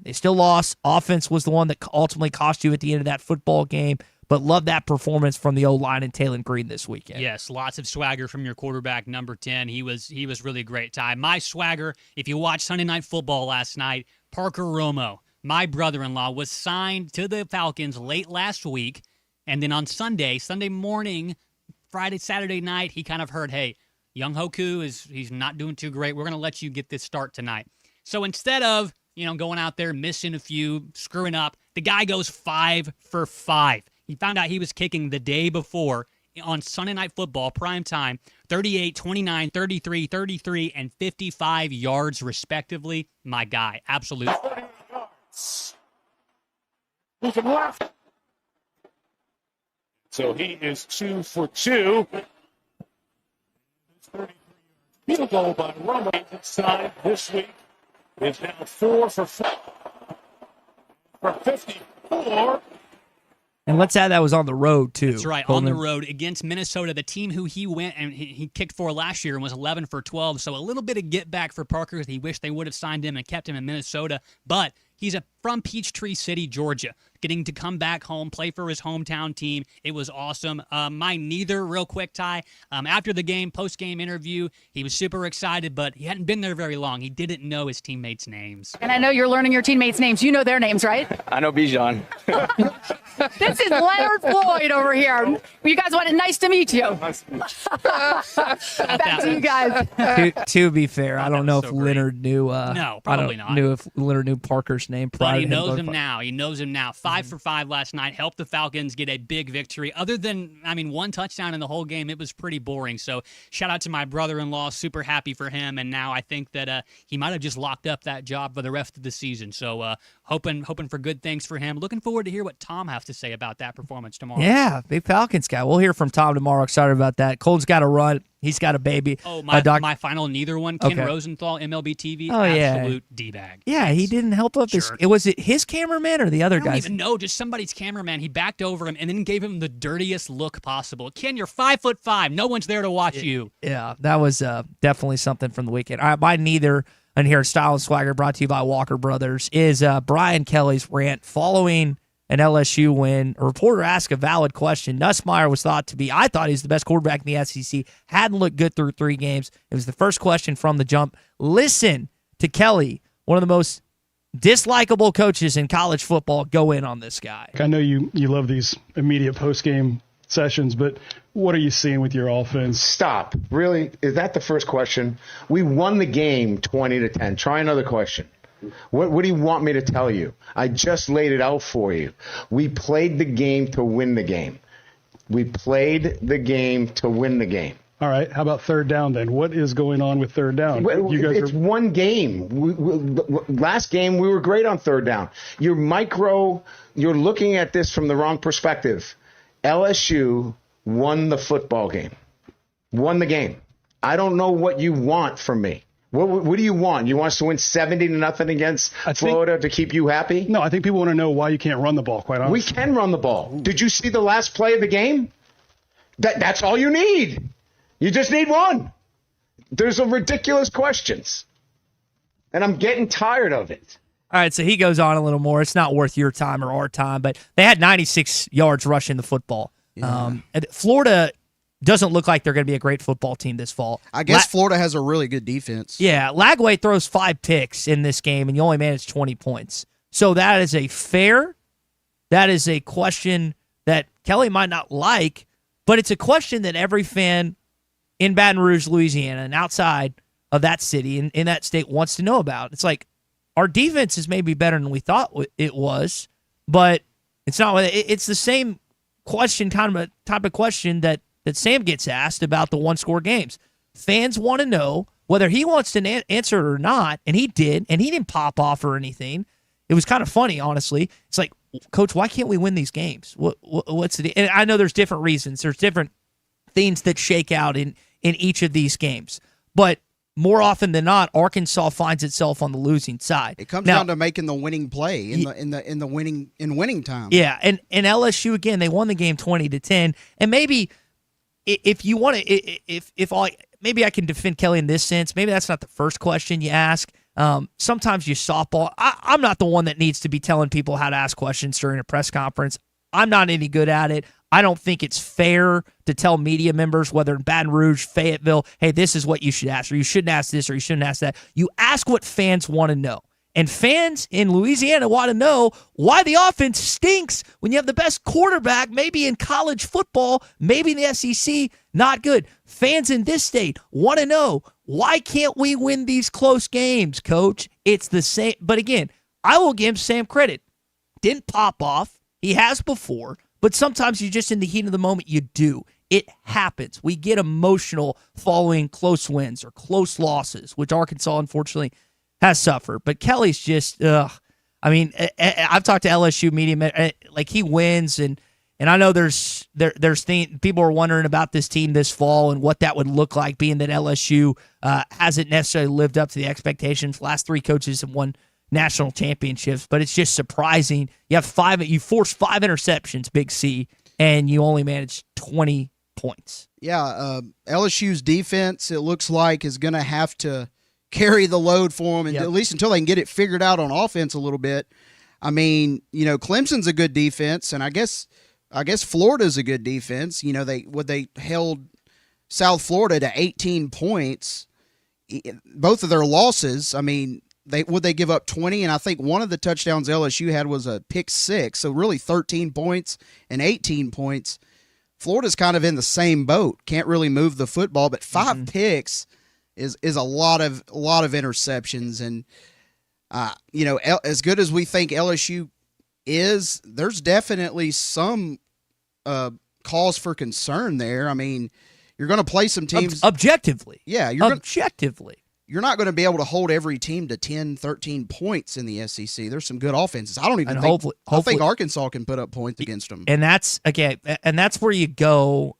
They still lost. Offense was the one that ultimately cost you at the end of that football game. But love that performance from the O-line and Taylon Green this weekend. Yes, lots of swagger from your quarterback, number 10. He was really great, Ty. My swagger, if you watched Sunday Night Football last night, Parker Romo, my brother-in-law, was signed to the Falcons late last week. And then on Sunday morning, Friday, Saturday night, he kind of heard, hey, Young Hoku, he's not doing too great. We're going to let you get this start tonight. So instead of going out there, missing a few, screwing up, the guy goes 5 for 5. He found out he was kicking the day before on Sunday Night Football, prime time, 38, 29, 33, 33, and 55 yards, respectively. My guy, absolutely. Who's left? So he is 2 for 2. Field goal by Romo inside this week is now 4 for 4 for 54. And let's add that was on the road, too. That's right, Coleman. on the road against Minnesota, the team who he went and he kicked for last year and was 11 for 12. So a little bit of get back for Parker. He wished they would have signed him and kept him in Minnesota. But he's a from Peachtree City, Georgia. Getting to come back home, play for his hometown team. It was awesome. My neither, real quick, Ty. After the game, post-game interview, he was super excited, but he hadn't been there very long. He didn't know his teammates' names. And I know you're learning your teammates' names. You know their names, right? I know Bijan. This is Leonard Floyd over here. You guys want it? Nice to meet you. Back to you guys. To be fair, I don't know if Leonard knew. No, probably not. Knew if Leonard knew Parker's name. But he knows him now. He knows him now. 5 for 5 last night. Helped the Falcons get a big victory. Other than, one touchdown in the whole game, it was pretty boring. So shout out to my brother-in-law. Super happy for him. And now I think that he might have just locked up that job for the rest of the season. So hoping for good things for him. Looking forward to hear what Tom has to say about that performance tomorrow. Yeah, big Falcons guy. We'll hear from Tom tomorrow. Excited about that. Colton's got to run. He's got a baby. Oh, my final neither one. Ken Rosenthal, MLB TV, absolute D-bag. Yeah, he didn't help up his. Was it his cameraman or the other guy? I don't even know. Just somebody's cameraman. He backed over him and then gave him the dirtiest look possible. Ken, you're 5'5". No one's there to watch you. Yeah, that was definitely something from the weekend. All right, my neither. And here, Style and Swagger, brought to you by Walker Brothers, is Brian Kelly's rant following an LSU win. A reporter asked a valid question. Nussmeier was thought to be, I thought he's the best quarterback in the SEC. Hadn't looked good through 3 games. It was the first question from the jump. Listen to Kelly, one of the most dislikable coaches in college football, go in on this guy. I know you love these immediate post-game sessions, but what are you seeing with your offense? Stop. Really? Is that the first question? We won the game 20-10. Try another question. What do you want me to tell you? I just laid it out for you. We played the game to win the game. We played the game to win the game. All right. How about third down then? What is going on with third down? It's one game. Last game, we were great on third down. You're looking at this from the wrong perspective. LSU won the football game. Won the game. I don't know what you want from me. What do you want? You want us to win 70-0 against Florida to keep you happy? No, I think people want to know why you can't run the ball, quite honestly. We can run the ball. Ooh. Did you see the last play of the game? That's all you need. You just need one. There's a ridiculous questions. And I'm getting tired of it. All right, so he goes on a little more. It's not worth your time or our time, but they had 96 yards rushing the football. Yeah. Florida doesn't look like they're going to be a great football team this fall. I guess Florida has a really good defense. Yeah, Lagway throws 5 picks in this game, and you only manage 20 points. So that is a question that Kelly might not like, but it's a question that every fan in Baton Rouge, Louisiana, and outside of that city, in that state, wants to know about. It's like, our defense is maybe better than we thought it was, but it's not. It's the same question, kind of a type of question that Sam gets asked about the one-score games. Fans want to know whether he wants to answer it or not, and he did, and he didn't pop off or anything. It was kind of funny, honestly. It's like, Coach, why can't we win these games? What's the? And I know there's different reasons. There's different things that shake out in each of these games, but more often than not, Arkansas finds itself on the losing side. It comes down to making the winning play in winning time. Yeah, and LSU again, they won the game 20-10, and maybe if you want to, maybe I can defend Kelly in this sense. Maybe that's not the first question you ask. Sometimes you softball. I'm not the one that needs to be telling people how to ask questions during a press conference. I'm not any good at it. I don't think it's fair to tell media members, whether in Baton Rouge, Fayetteville, hey, this is what you should ask, or you shouldn't ask this, or you shouldn't ask that. You ask what fans want to know. And fans in Louisiana want to know why the offense stinks when you have the best quarterback, maybe in college football, maybe in the SEC, not good. Fans in this state want to know, why can't we win these close games, Coach? It's the same. But again, I will give Sam credit. Didn't pop off. He has before. But sometimes you just in the heat of the moment, you do. It happens. We get emotional following close wins or close losses, which Arkansas, unfortunately, has suffered. But Kelly's just, I've talked to LSU media, like he wins, and I know there's people are wondering about this team this fall and what that would look like, being that LSU hasn't necessarily lived up to the expectations. Last 3 coaches have won national championships, but it's just surprising. You force 5 interceptions, Big C, and you only manage 20 points. Yeah, LSU's defense, it looks like, is going to have to carry the load for them, and at least until they can get it figured out on offense a little bit. I mean, Clemson's a good defense, and I guess Florida's a good defense. They held South Florida to 18 points. Both of their losses, I mean, they give up 20, and I think one of the touchdowns LSU had was a pick six. So really 13 points and 18 points. Florida's kind of in the same boat. Can't really move the football, but 5 picks is a lot of interceptions. And as good as we think LSU is, there's definitely some cause for concern there. I mean, you're going to play some teams objectively. Yeah, you're not going to be able to hold every team to 10, 13 points in the SEC. There's some good offenses. I don't even think I think Arkansas can put up points against them. And that's where you go.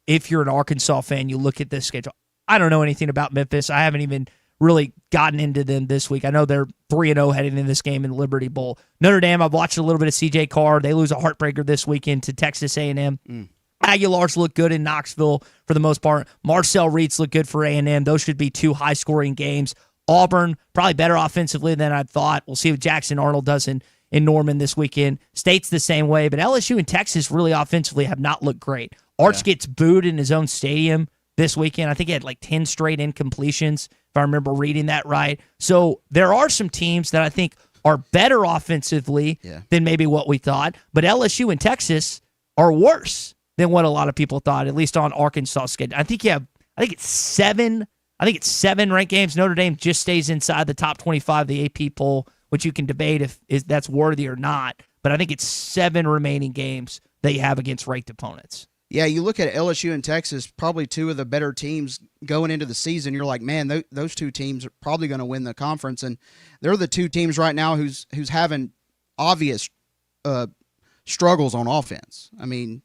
If you're an Arkansas fan, you look at this schedule. I don't know anything about Memphis. I haven't even really gotten into them this week. I know they're 3-0 heading into this game in the Liberty Bowl. Notre Dame, I've watched a little bit of CJ Carr. They lose a heartbreaker this weekend to Texas A&M. Aguilars look good in Knoxville for the most part. Marcel Reeds look good for A&M. Those should be 2 high-scoring games. Auburn, probably better offensively than I thought. We'll see what Jackson Arnold does in Norman this weekend. State's the same way, but LSU and Texas really offensively have not looked great. Arch gets booed in his own stadium this weekend. I think he had like 10 straight incompletions, if I remember reading that right. So there are some teams that I think are better offensively than maybe what we thought, but LSU and Texas are worse than what a lot of people thought, at least on Arkansas' schedule. I think it's 7 ranked games. Notre Dame just stays inside the top 25 of the AP poll, which you can debate if that's worthy or not. But I think it's 7 remaining games that you have against ranked opponents. Yeah, you look at LSU and Texas, probably 2 of the better teams going into the season. You're like, man, those 2 teams are probably going to win the conference, and they're the 2 teams right now who's having obvious struggles on offense. I mean,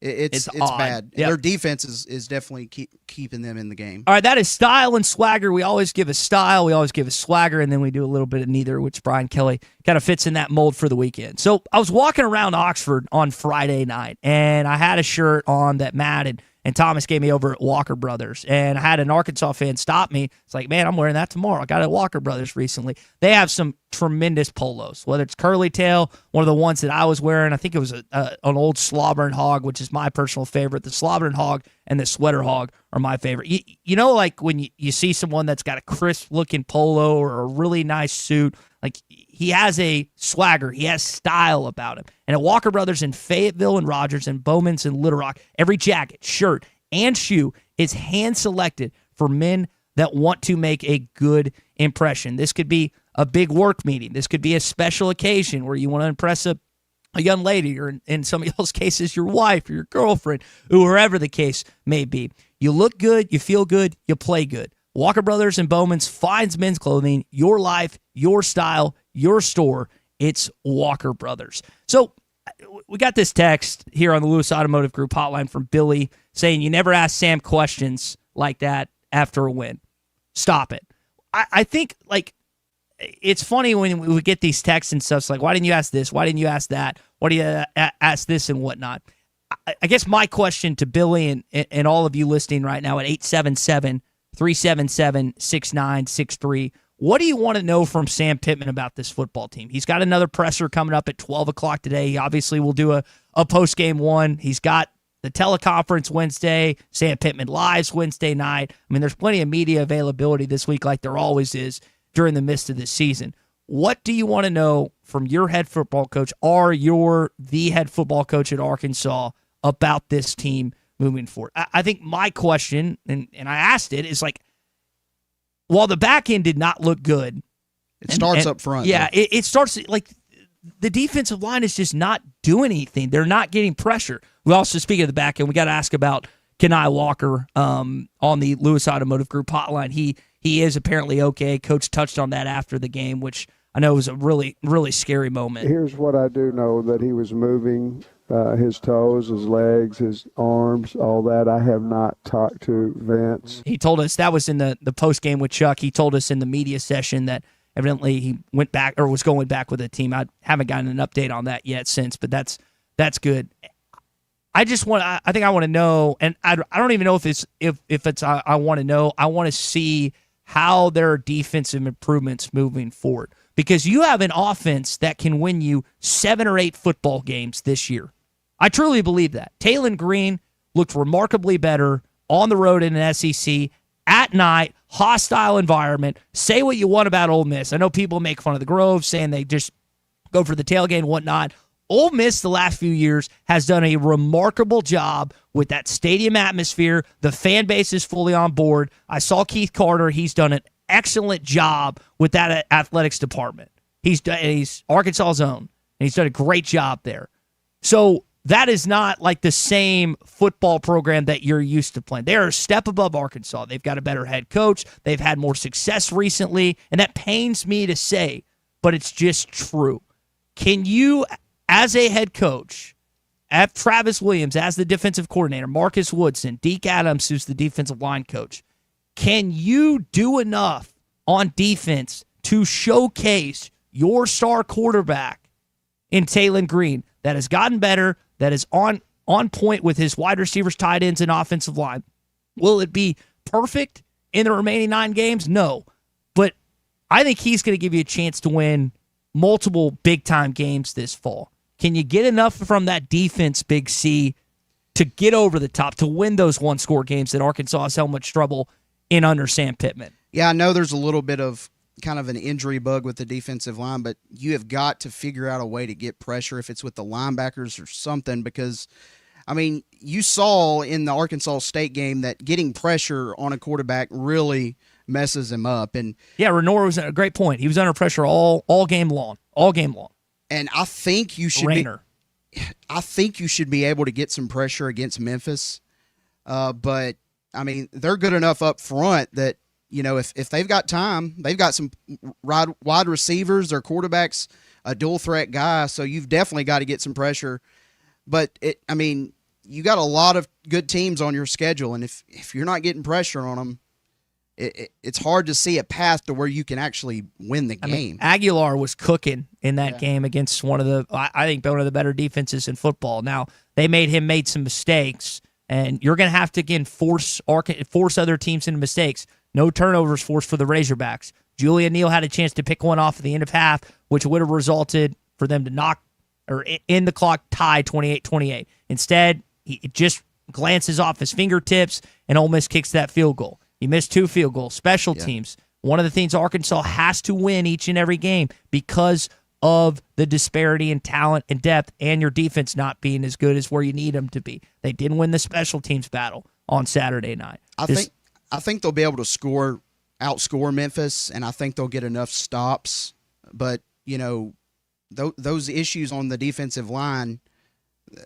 it's bad. Yep. Their defense is definitely keeping them in the game. All right, that is style and swagger. We always give a style, we always give a swagger, and then we do a little bit of neither, which Brian Kelly kind of fits in that mold for the weekend. So I was walking around Oxford on Friday night, and I had a shirt on that Matt and Thomas gave me over at Walker Brothers, and I had an Arkansas fan stop me. It's like, man, I'm wearing that tomorrow. I got it at Walker Brothers recently. They have some tremendous polos, whether it's curly tail, one of the ones that I was wearing. I think it was an old Slobber and Hog, which is my personal favorite. The Slobber and Hog and the Sweater Hog are my favorite. You know, like when you see someone that's got a crisp-looking polo or a really nice suit, like he has a swagger. He has style about him. And at Walker Brothers in Fayetteville and Rogers and Bowman's and Little Rock, every jacket, shirt, and shoe is hand-selected for men that want to make a good impression. This could be a big work meeting. This could be a special occasion where you want to impress a young lady, or in some of y'all's cases, your wife or your girlfriend, whoever the case may be. You look good, you feel good, you play good. Walker Brothers and Bowman's finds men's clothing, your life, your style, your store. It's Walker Brothers. So we got this text here on the Lewis Automotive Group hotline from Billy saying, you never ask Sam questions like that after a win. Stop it. I think, like, it's funny when we get these texts and stuff. It's like, why didn't you ask this? Why didn't you ask that? Why do you ask this and whatnot? I guess my question to Billy and all of you listening right now at 877-377-6963, what do you want to know from Sam Pittman about this football team? He's got another presser coming up at 12 o'clock today. He obviously will do a post-game one. He's got the teleconference Wednesday, Sam Pittman Lives Wednesday night. I mean, there's plenty of media availability this week like there always is during the midst of this season. What do you want to know from your head football coach, or you're the head football coach at Arkansas, about this team moving forward? I think my question, and I asked it, is like, while the back end did not look good. It starts up front. Yeah, it starts, like, the defensive line is just not doing anything. They're not getting pressure. We also, speaking of the back end, we got to ask about Kenai Walker on the Lewis Automotive Group hotline. He is apparently okay. Coach touched on that after the game, which I know was a really, really scary moment. Here's what I do know, that he was moving his toes, his legs, his arms, all that. I have not talked to Vince. He told us, that was in the post game with Chuck. He told us in the media session that evidently he went back, or was going back with the team. I haven't gotten an update on that yet since, but that's good. I think I want to know, and I don't even know if it's I want to know. I want to see how there are defensive improvements moving forward, because you have an offense that can win you 7 or 8 football games this year. I truly believe that. Taylon Green looked remarkably better on the road in an SEC, at night, hostile environment. Say what you want about Ole Miss. I know people make fun of the Grove, saying they just go for the tailgate and whatnot. Ole Miss the last few years has done a remarkable job with that stadium atmosphere. The fan base is fully on board. I saw Keith Carter. He's done an excellent job with that athletics department. He's Arkansas's own, and he's done a great job there. So that is not like the same football program that you're used to playing. They're a step above Arkansas. They've got a better head coach. They've had more success recently, and that pains me to say, but it's just true. Can you, as a head coach, have Travis Williams as the defensive coordinator, Marcus Woodson, Deke Adams, who's the defensive line coach, can you do enough on defense to showcase your star quarterback in Taylon Green that has gotten better, that is on point with his wide receivers, tight ends, and offensive line? Will it be perfect in the remaining 9 games? No. But I think he's going to give you a chance to win multiple big-time games this fall. Can you get enough from that defense, Big C, to get over the top, to win those one-score games that Arkansas has held much trouble in under Sam Pittman? Yeah, I know there's a little bit of kind of an injury bug with the defensive line, but you have got to figure out a way to get pressure if it's with the linebackers or something, because, I mean, you saw in the Arkansas State game that getting pressure on a quarterback really messes him up. And yeah, Renor was a great point. He was under pressure all game long. And I think you should be able to get some pressure against Memphis. But I mean, they're good enough up front that, you know, if they've got time, they've got some wide receivers, their quarterback's a dual threat guy, so you've definitely got to get some pressure. But you got a lot of good teams on your schedule, and if you're not getting pressure on them, it's hard to see a path to where you can actually win the game. Aguilar was cooking in that game against one of the better defenses in football. Now, they made some mistakes, and you're going to have to, again, force other teams into mistakes. No turnovers forced for the Razorbacks. Julian Neal had a chance to pick one off at the end of half, which would have resulted for them to end the clock tie 28-28. Instead, he just glances off his fingertips, and Ole Miss kicks that field goal. You missed 2 field goals. Special teams. One of the things Arkansas has to win each and every game because of the disparity in talent and depth and your defense not being as good as where you need them to be. They didn't win the special teams battle on Saturday night. I think they'll be able to outscore Memphis, and I think they'll get enough stops. But, you know, those issues on the defensive line,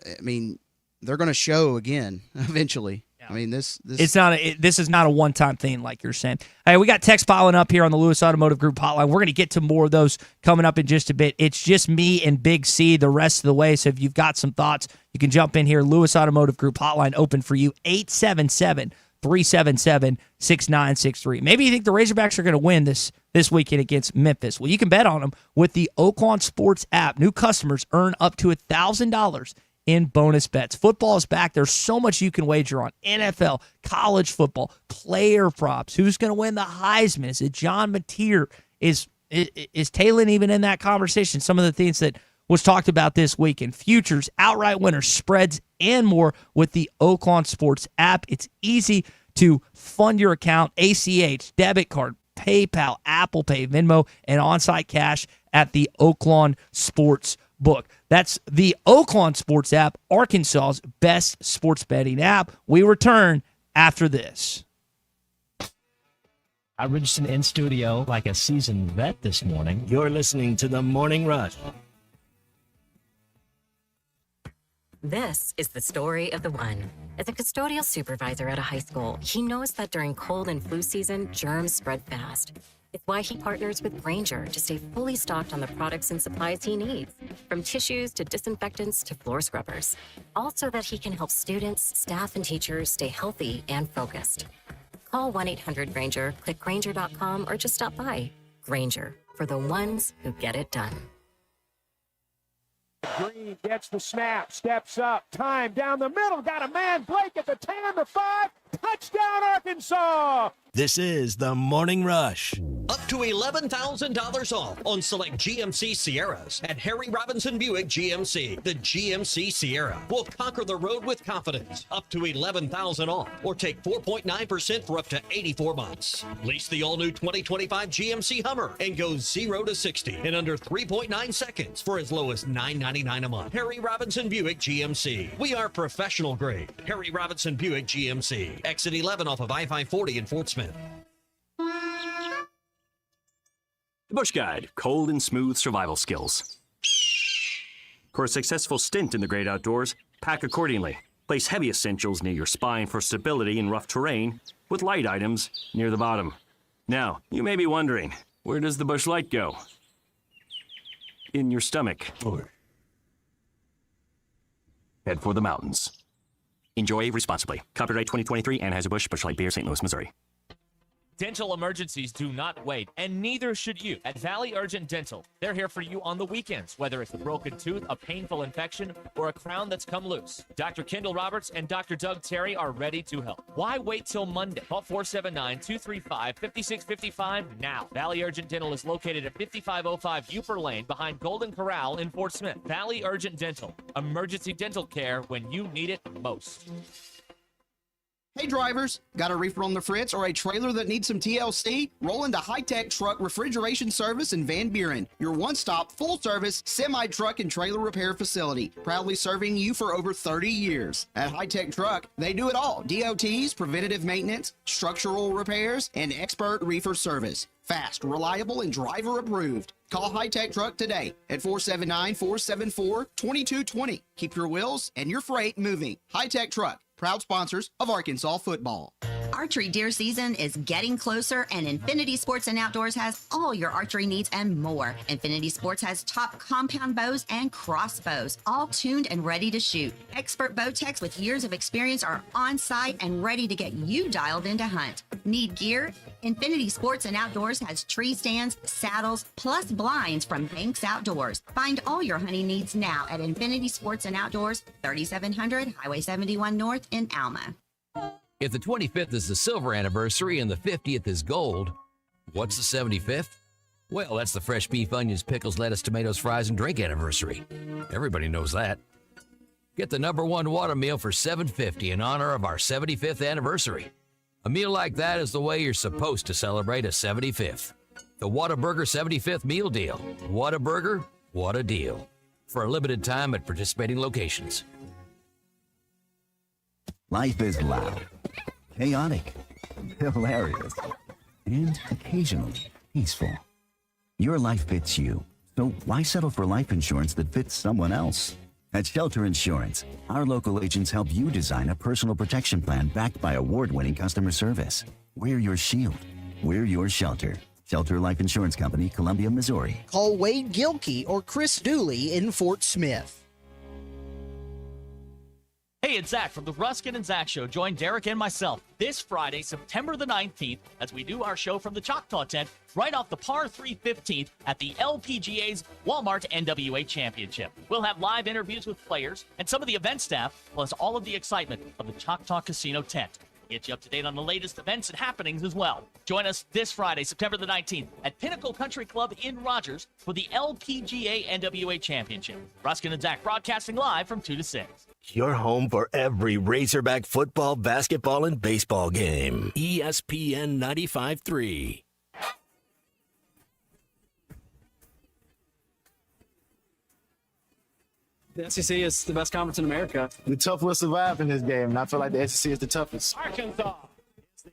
I mean, they're going to show again eventually. I mean, this is not a one-time thing like you're saying. Hey, we got text piling up here on the Lewis Automotive Group hotline. We're going to get to more of those coming up in just a bit. It's just me and Big C the rest of the way, so if you've got some thoughts, you can jump in here. Lewis Automotive Group hotline open for you, 877-377-6963. Maybe you think the Razorbacks are going to win this weekend against Memphis. Well, you can bet on them with the Oaklawn Sports app. New customers earn up to $1,000 in bonus bets. Football is back. There's so much you can wager on. NFL, college football, player props. Who's going to win the Heisman? Is it John Mateer? Is Taylon even in that conversation? Some of the things that was talked about this weekend. Futures, outright winners, spreads, and more with the Oaklawn Sports app. It's easy to fund your account. ACH, debit card, PayPal, Apple Pay, Venmo, and on-site cash at the Oaklawn Sports book. That's the Oaklawn Sports app, Arkansas's best sports betting app. We return after this. Richardson in studio like a seasoned vet this morning. You're listening to The Morning Rush. This is the story of the one. As a custodial supervisor at a high school, he knows that during cold and flu season, germs spread fast. It's why he partners with Grainger to stay fully stocked on the products and supplies he needs, from tissues to disinfectants to floor scrubbers, all so that he can help students, staff, and teachers stay healthy and focused. Call 1-800-GRAINGER, click Grainger.com, or just stop by. Grainger, for the ones who get it done. Green gets the snap, steps up, time down the middle, got a man, Blake at the 10, the 5, touchdown Arkansas! This is The Morning Rush. Up to $11,000 off on select GMC Sierras at Harry Robinson Buick GMC. The GMC Sierra will conquer the road with confidence. Up to $11,000 off, or take 4.9% for up to 84 months. Lease the all-new 2025 GMC Hummer and go 0 to 60 in under 3.9 seconds for as low as $9.99 a month. Harry Robinson Buick GMC. We are professional grade. Harry Robinson Buick GMC. Exit 11 off of I-540 in Fort Smith. The Bush Guide, cold and smooth survival skills. For a successful stint in the great outdoors, pack accordingly. Place heavy essentials near your spine for stability in rough terrain, with light items near the bottom. Now, you may be wondering, where does the Bush Light go? In your stomach. Head for the mountains. Enjoy responsibly. Copyright 2023, Anheuser-Busch, Bush Light Beer, St. Louis, Missouri. Dental emergencies do not wait, and neither should you. At Valley Urgent Dental, they're here for you on the weekends, whether it's a broken tooth, a painful infection, or a crown that's come loose. Dr. Kendall Roberts and Dr. Doug Terry are ready to help. Why wait till Monday? Call 479-235-5655 now. Valley Urgent Dental is located at 5505 Uper Lane behind Golden Corral in Fort Smith. Valley Urgent Dental, emergency dental care when you need it most. Hey drivers, got a reefer on the fritz or a trailer that needs some TLC? Roll into High Tech Truck Refrigeration Service in Van Buren, your one-stop, full-service semi-truck and trailer repair facility, proudly serving you for over 30 years. At High Tech Truck, they do it all: DOTs, preventative maintenance, structural repairs, and expert reefer service. Fast, reliable, and driver approved. Call High Tech Truck today at 479-474-2220. Keep your wheels and your freight moving. High Tech Truck, proud sponsors of Arkansas football. Archery deer season is getting closer, and Infinity Sports and Outdoors has all your archery needs and more. Infinity Sports has top compound bows and crossbows, all tuned and ready to shoot. Expert bow techs with years of experience are on site and ready to get you dialed in to hunt. Need gear? Infinity Sports and Outdoors has tree stands, saddles, plus blinds from Banks Outdoors. Find all your hunting needs now at Infinity Sports and Outdoors, 3700 Highway 71 North in Alma. If the 25th is the silver anniversary and the 50th is gold, what's the 75th? Well, that's the fresh beef, onions, pickles, lettuce, tomatoes, fries, and drink anniversary. Everybody knows that. Get the #1 water meal for $7.50 in honor of our 75th anniversary. A meal like that is the way you're supposed to celebrate a 75th. The Whataburger 75th meal deal. Whataburger, what a deal. For a limited time at participating locations. Life is loud, chaotic, hilarious, and occasionally peaceful. Your life fits you, so why settle for life insurance that fits someone else? At Shelter Insurance, our local agents help you design a personal protection plan backed by award-winning customer service. We're your shield. We're your shelter. Shelter Life Insurance Company, Columbia, Missouri. Call Wade Gilkey or Chris Dooley in Fort Smith. Hey, it's Zach from the Ruskin and Zach Show. Join Derek and myself this Friday, September the 19th, as we do our show from the Choctaw Tent right off the Par 3 15th at the LPGA's Walmart NWA Championship. We'll have live interviews with players and some of the event staff, plus all of the excitement of the Choctaw Casino Tent. Get you up to date on the latest events and happenings as well. Join us this Friday, September the 19th at Pinnacle Country Club in Rogers for the LPGA NWA Championship. Ruskin and Zach broadcasting live from 2 to 6. Your home for every Razorback football, basketball, and baseball game. ESPN 95.3. The SEC is the best conference in America. The tough will survive in this game, and I feel like the SEC is the toughest. Arkansas is the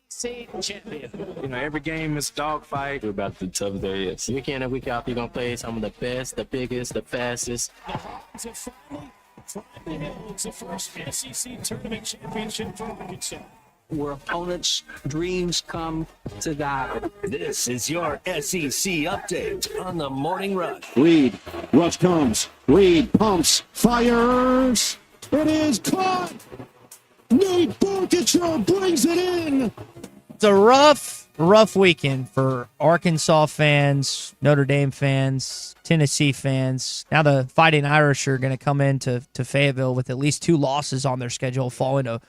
SEC champion. You know, every game is a dogfight. We're about the toughest there is. Week in and week out, you're going to play some of the best, the biggest, the fastest. The Hawks have finally the Hills, the first SEC tournament championship for Arkansas. Where opponents' dreams come to die. This is your SEC update on the Morning Rush. Reed, rush comes. Reed pumps, fires. It is caught. Nate Barkachel brings it in. It's a rough weekend for Arkansas fans, Notre Dame fans, Tennessee fans. Now the Fighting Irish are going to come into Fayetteville with at least 2 losses on their schedule, following a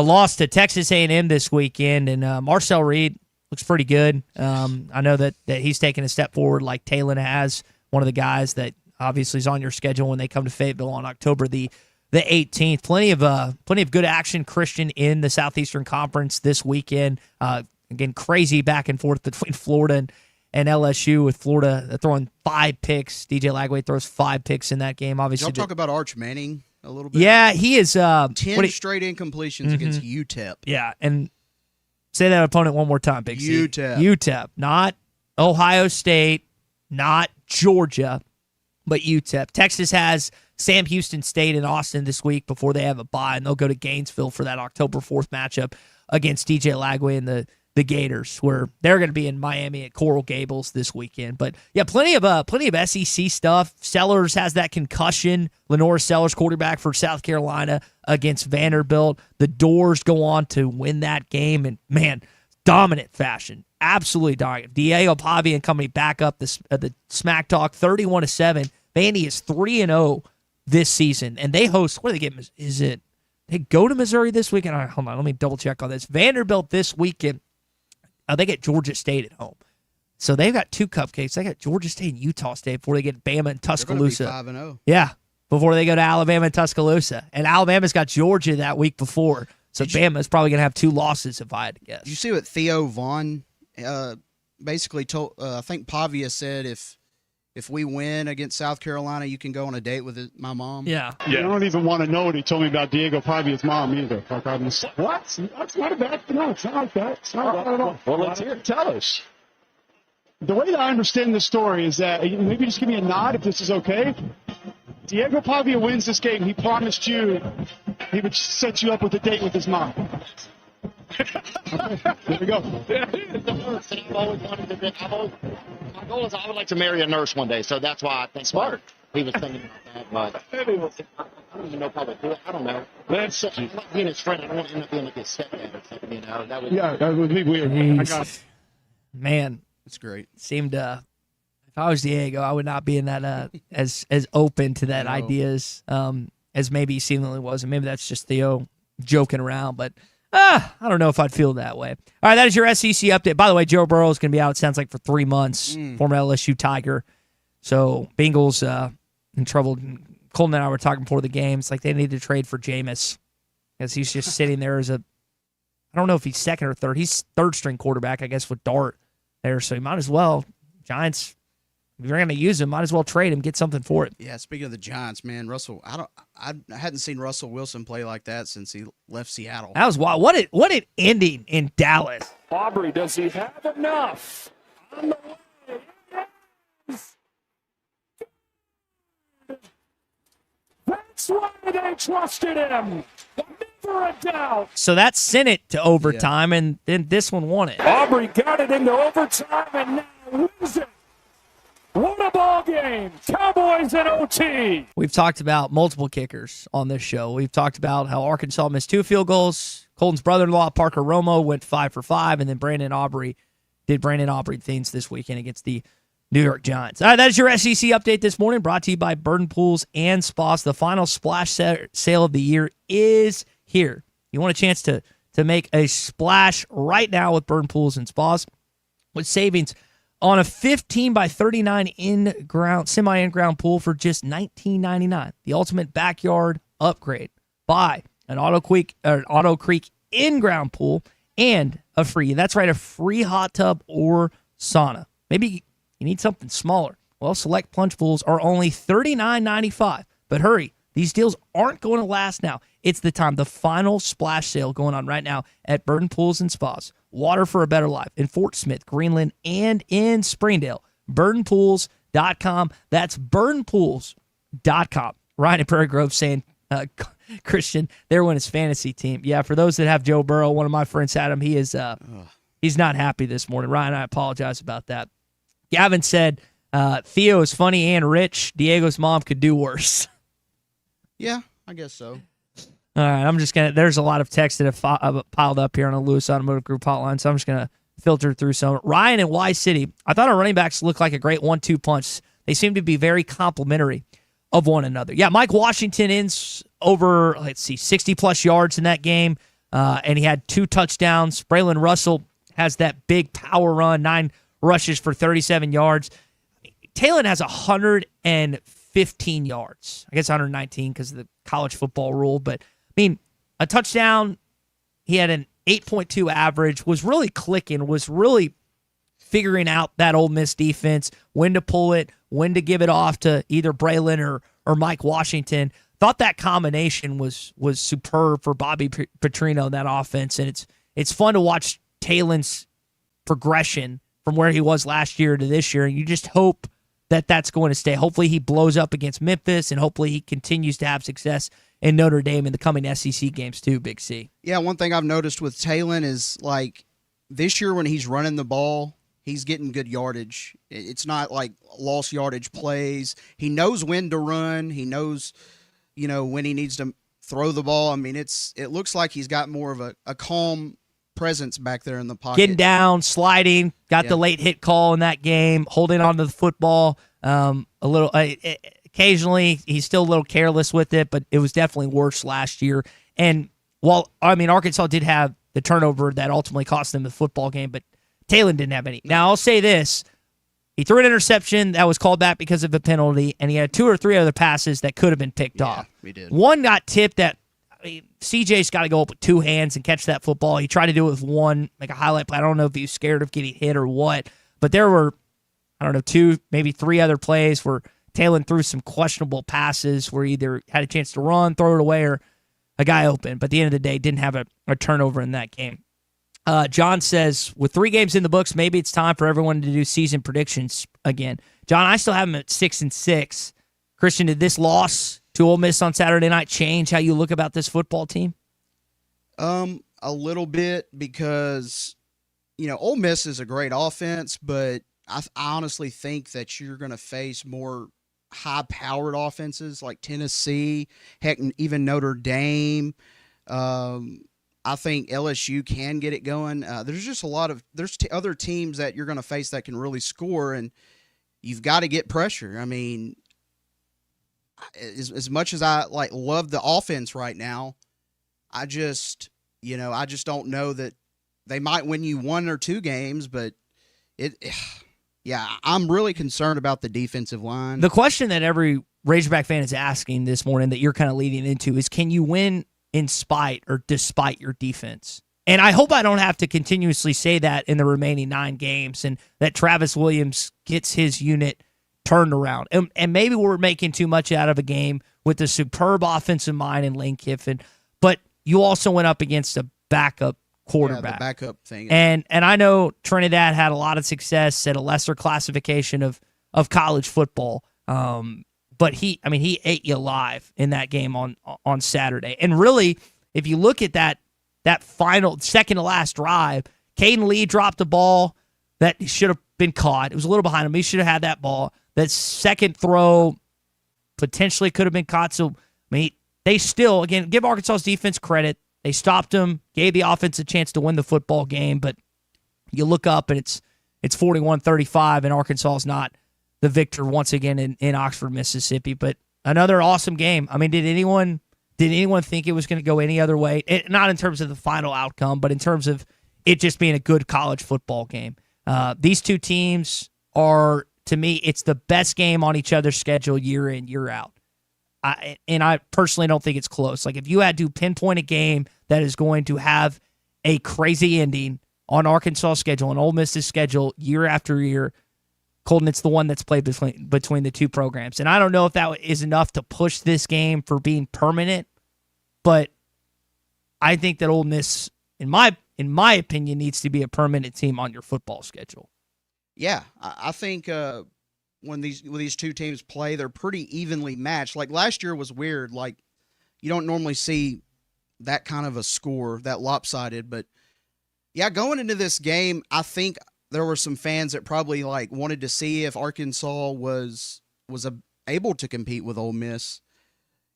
loss to Texas A&M this weekend. And Marcel Reed looks pretty good. I know that he's taken a step forward like Talon has, one of the guys that obviously is on your schedule when they come to Fayetteville on October the 18th. Plenty of good action, Christian, in the Southeastern Conference this weekend. Again, crazy back and forth between Florida and LSU, with Florida throwing 5 picks. DJ Lagway throws 5 picks in that game. Obviously, Did y'all talk about Arch Manning a little bit? Yeah, he is 10 straight incompletions against UTEP. Yeah, and say that opponent one more time, Big C. UTEP, not Ohio State, not Georgia, but UTEP. Texas has Sam Houston State in Austin this week before they have a bye, and they'll go to Gainesville for that October 4th matchup against DJ Lagway and the Gators, where they're going to be in Miami at Coral Gables this weekend. But yeah, plenty of SEC stuff. Sellers has that concussion. Lenora Sellers, quarterback for South Carolina against Vanderbilt. The Doors go on to win that game, and man, dominant fashion, absolutely dominant. Diego Pavia and company back up the Smack Talk 31-7. Vandy is 3-0 this season, and they host. What do they get? Is it they go to Missouri this weekend? All right, hold on, let me double check on this. Vanderbilt this weekend. They get Georgia State at home. So they've got 2 cupcakes. They got Georgia State and Utah State before they get Bama and Tuscaloosa. They're gonna be 5-0. Yeah, before they go to Alabama and Tuscaloosa. And Alabama's got Georgia that week before. So Bama's probably going to have 2 losses if I had to guess. Did you see what Theo Vaughn basically told? I think Pavia said if we win against South Carolina, you can go on a date with my mom. Yeah. I don't even want to know what he told me about Diego Pavia's mom either. Like, what? That's not a bad. No, it's not like that. It's not like that at all. Well, let's hear it. Tell us. The way that I understand the story is that, maybe just give me a nod if this is okay. Diego Pavia wins this game. He promised you he would set you up with a date with his mom. Okay, there we go. I've always wanted to be, my goal is I would like to marry a nurse one day, so that's why I think smart. He was thinking about that, but I don't even know if I would do it. I don't know. Not being his friend, I don't want to end up being like his stepdad or something, you know. That would be weird. Man, that's great. Seemed if I was Diego, I would not be in that as open to that ideas as maybe he seemingly was, and maybe that's just Theo joking around, but I don't know if I'd feel that way. All right, that is your SEC update. By the way, Joe Burrow is going to be out, it sounds like, for 3 months, former LSU Tiger. So Bengals in trouble. Colton and I were talking before the game. It's like they need to trade for Jameis because he's just sitting there as I don't know if he's second or third. He's third-string quarterback, I guess, with Dart there. So you might as well, Giants, if you're going to use him, might as well trade him, get something for it. Yeah, speaking of the Giants, man, Russell, I hadn't seen Russell Wilson play like that since he left Seattle. That was wild. What an ending in Dallas. Aubrey, does he have enough? On the way. Yes. That's why they trusted him. Never a doubt. So that sent it to overtime, and then this one won it. Aubrey got it into overtime and now wins it. What a ball game. Cowboys in OT. We've talked about multiple kickers on this show. We've talked about how Arkansas missed 2 field goals. Colton's brother-in-law, Parker Romo, went 5 for 5, and then Brandon Aubrey things this weekend against the New York Giants. All right, that is your SEC update this morning, brought to you by Burden Pools and Spas. The final splash sale of the year is here. You want a chance to make a splash right now with Burden Pools and Spas with savings on a 15 by 39 semi-in-ground pool for just $19.99. The ultimate backyard upgrade. Buy an Auto Creek in-ground pool and a free hot tub or sauna. Maybe you need something smaller. Well, select plunge pools are only $39.95. But hurry, these deals aren't going to last now. It's the time. The final splash sale going on right now at Burden Pools and Spas. Water for a better life in Fort Smith, Greenland, and in Springdale. BurdenPools.com. That's BurdenPools.com. Ryan in Prairie Grove saying, Christian, they're winning his fantasy team. Yeah, for those that have Joe Burrow, one of my friends had him. He is he's not happy this morning. Ryan, I apologize about that. Gavin said, Theo is funny and rich. Diego's mom could do worse. Yeah, I guess so. All right, I'm just going to – there's a lot of texts that have piled up here on the Lewis Automotive Group hotline, so I'm just going to filter through some. Ryan in Y-City, I thought our running backs looked like a great 1-2 punch. They seem to be very complimentary of one another. Yeah, Mike Washington ends over, 60-plus yards in that game, and he had 2 touchdowns. Braylon Russell has that big power run, 9 rushes for 37 yards. Talon has 115 yards. I guess 119 because of the college football rule. But, I mean, a touchdown, he had an 8.2 average, was really clicking, was really figuring out that Ole Miss defense, when to pull it, when to give it off to either Braylon or Mike Washington. Thought that combination was superb for Bobby Petrino in that offense, and it's fun to watch Talon's progression from where he was last year to this year, and you just hope that that's going to stay. Hopefully he blows up against Memphis, and hopefully he continues to have success in Notre Dame in the coming SEC games too, Big C. Yeah, one thing I've noticed with Talon is, like, this year when he's running the ball, he's getting good yardage. It's not like lost yardage plays. He knows when to run. He knows, when he needs to throw the ball. I mean, it looks like he's got more of a calm presence back there in the pocket. Getting down, sliding, got the late hit call in that game, holding on to the football a little. Occasionally, he's still a little careless with it, but it was definitely worse last year. And Arkansas did have the turnover that ultimately cost them the football game, but Talon didn't have any. Now, I'll say this. He threw an interception that was called back because of a penalty, and he had 2 or 3 other passes that could have been picked off. We did. One got tipped that CJ's got to go up with 2 hands and catch that football. He tried to do it with one, like a highlight play. I don't know if he was scared of getting hit or what, but there were, 2, maybe 3 other plays where Talon threw some questionable passes where he either had a chance to run, throw it away, or a guy open. But at the end of the day, didn't have a turnover in that game. John says, with 3 games in the books, maybe it's time for everyone to do season predictions again. John, I still have him at 6-6. Christian, did this loss to Ole Miss on Saturday night change how you look about this football team? A little bit, because, Ole Miss is a great offense, but I honestly think that you're going to face more high-powered offenses like Tennessee, heck, even Notre Dame. I think LSU can get it going. There's just there's other teams that you're going to face that can really score, and you've got to get pressure. I mean, as much as I love the offense right now, I just don't know that they might win you 1 or 2 games, but I'm really concerned about the defensive line. The question that every Razorback fan is asking this morning that you're kind of leading into is, can you win in spite or despite your defense? And I hope I don't have to continuously say that in the remaining 9 games, and that Travis Williams gets his unit turned around. And maybe we're making too much out of a game with a superb offensive mind in Lane Kiffin, but you also went up against a backup quarterback. Yeah, the backup thing. And I know Trinidad had a lot of success at a lesser classification of college football. But he ate you alive in that game on Saturday. And really, if you look at that final second to last drive, Caden Lee dropped the ball that should have been caught. It was a little behind him. He should have had that ball. That second throw potentially could have been caught. So, they still, again, give Arkansas's defense credit. They stopped him, gave the offense a chance to win the football game, but you look up and it's 41-35, and Arkansas is not the victor once again in Oxford, Mississippi. But another awesome game. Did anyone think it was going to go any other way? Not in terms of the final outcome, but in terms of it just being a good college football game. These 2 teams are, to me, it's the best game on each other's schedule year in, year out. I personally don't think it's close. Like, if you had to pinpoint a game that is going to have a crazy ending on Arkansas' schedule and Ole Miss's schedule year after year, Colton, it's the one that's played between the 2 programs. And I don't know if that is enough to push this game for being permanent, but I think that Ole Miss, in my opinion, needs to be a permanent team on your football schedule. Yeah, I think when these 2 teams play, they're pretty evenly matched. Like, last year was weird. Like, you don't normally see that kind of a score, that lopsided. But, yeah, going into this game, I think there were some fans that probably wanted to see if Arkansas was able to compete with Ole Miss,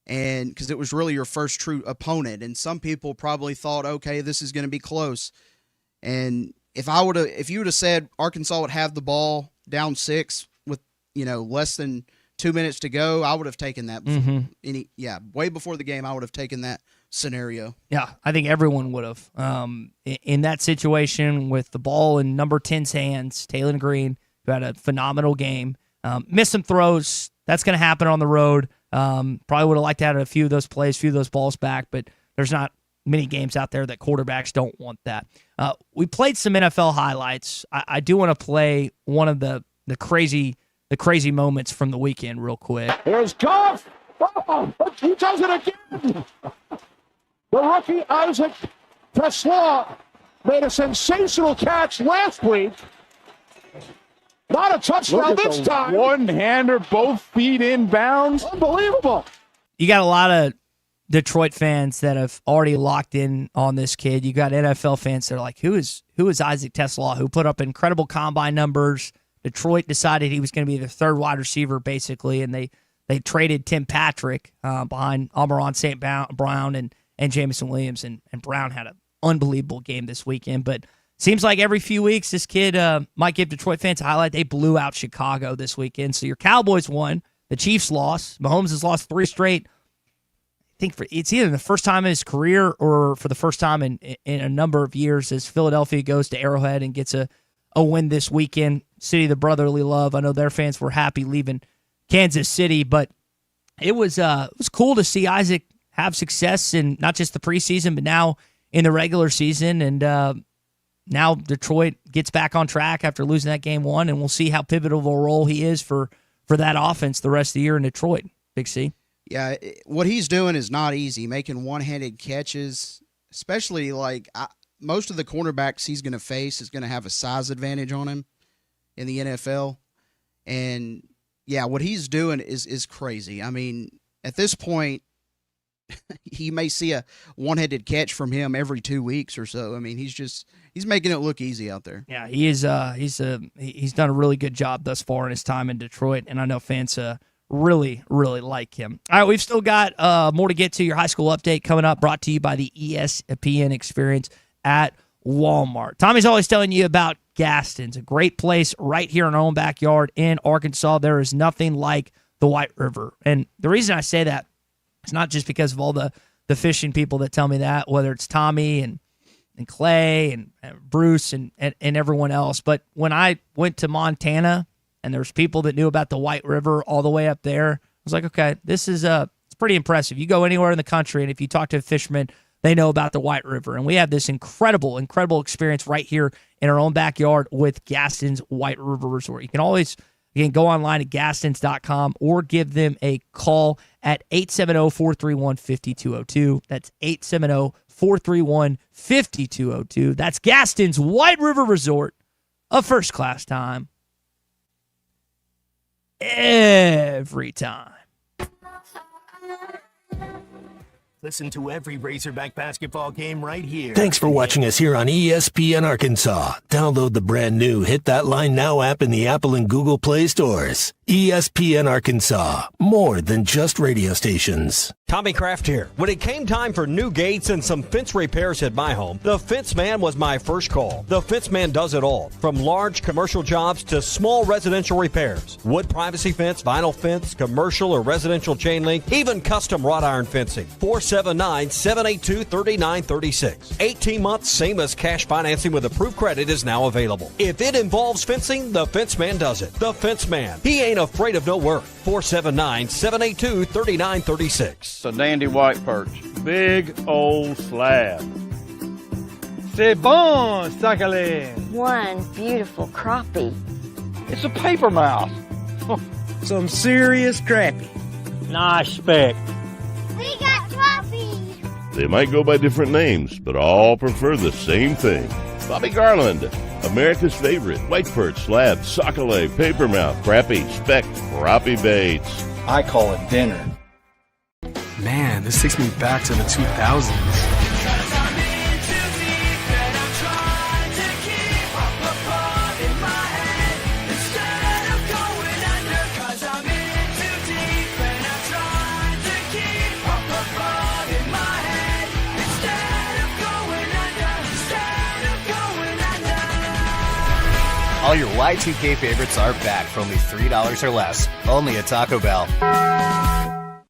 and because it was really your first true opponent. And some people probably thought, okay, this is going to be close. And if you would have said Arkansas would have the ball down 6 with less than 2 minutes to go, I would have taken that. Way before the game, I would have taken that scenario. Yeah, I think everyone would have. In that situation with the ball in number 10's hands, Taylor Green, who had a phenomenal game, missed some throws. That's going to happen on the road. Probably would have liked to have a few of those plays, a few of those balls back, but there's not many games out there that quarterbacks don't want that. We played some NFL highlights. I do want to play one of the crazy moments from the weekend real quick. Here's Goff. Oh, he does it again. The rookie Isaac Tesla made a sensational catch last week. Not a touchdown this time. One-hander, both feet inbounds. Unbelievable. You got a lot of Detroit fans that have already locked in on this kid. You got NFL fans that are like, who is Isaac Tesla, who put up incredible combine numbers. Detroit decided he was going to be the third wide receiver, basically, and they traded Tim Patrick behind Amon St. Brown and Jameson Williams, and Brown had an unbelievable game this weekend. But seems like every few weeks this kid might give Detroit fans a highlight. They blew out Chicago this weekend. So your Cowboys won. The Chiefs lost. Mahomes has lost 3 straight. I think it's either the first time in his career or for the first time in a number of years as Philadelphia goes to Arrowhead and gets a win this weekend. City of the brotherly love. I know their fans were happy leaving Kansas City, but it was cool to see Isaac have success in not just the preseason, but now in the regular season. And now Detroit gets back on track after losing that game 1, and we'll see how pivotal of a role he is for that offense the rest of the year in Detroit. Big C. Yeah, what he's doing is not easy, making one-handed catches, especially most of the cornerbacks he's going to face is going to have a size advantage on him in the NFL. And, yeah, what he's doing is crazy. I mean, at this point, you may see a one-handed catch from him every 2 weeks or so. I mean, he's making it look easy out there. Yeah, he is. He's done a really good job thus far in his time in Detroit, and I know fans really, really like him. All right, we've still got more to get to. Your high school update coming up, brought to you by the ESPN Experience at Walmart. Tommy's always telling you about Gaston's, a great place right here in our own backyard in Arkansas. There is nothing like the White River, and the reason I say that is not just because of all the fishing people that tell me that, whether it's Tommy and Clay and Bruce and everyone else, but when I went to Montana and there's people that knew about the White River all the way up there, I was like, okay, this is it's pretty impressive. You go anywhere in the country, and if you talk to a fisherman, they know about the White River. And we have this incredible experience right here in our own backyard with Gaston's White River Resort. You can always, again, go online at gastons.com or give them a call at 870-431-5202. That's 870-431-5202. That's Gaston's White River Resort, a first-class time every time. Listen to every Razorback basketball game right here. Thanks for watching us here on ESPN Arkansas. Download the brand new Hit That Line Now app in the Apple and Google Play stores. ESPN Arkansas, more than just radio stations. Tommy Kraft here. When it came time for new gates and some fence repairs at my home, the Fence Man was my first call. The Fence Man does it all, from large commercial jobs to small residential repairs. Wood privacy fence, vinyl fence, commercial or residential chain link, even custom wrought iron fencing. 479-782-3936. 18 months, same as cash financing with approved credit is now available. If it involves fencing, the Fence Man does it. The Fence Man. He ain't afraid of no work. 479-782-3936. It's a dandy white perch. Big old slab. C'est bon, sacalé. One beautiful crappie. It's a paper mouse. Some serious crappie. Nice speck. We got crappie. They might go by different names, but all prefer the same thing. Bobby Garland, America's favorite white perch, slab, sockeye, papermouth, crappie, speck, crappie baits. I call it dinner. Man, this takes me back to the 2000s. All your Y2K favorites are back for only $3 or less. Only at Taco Bell.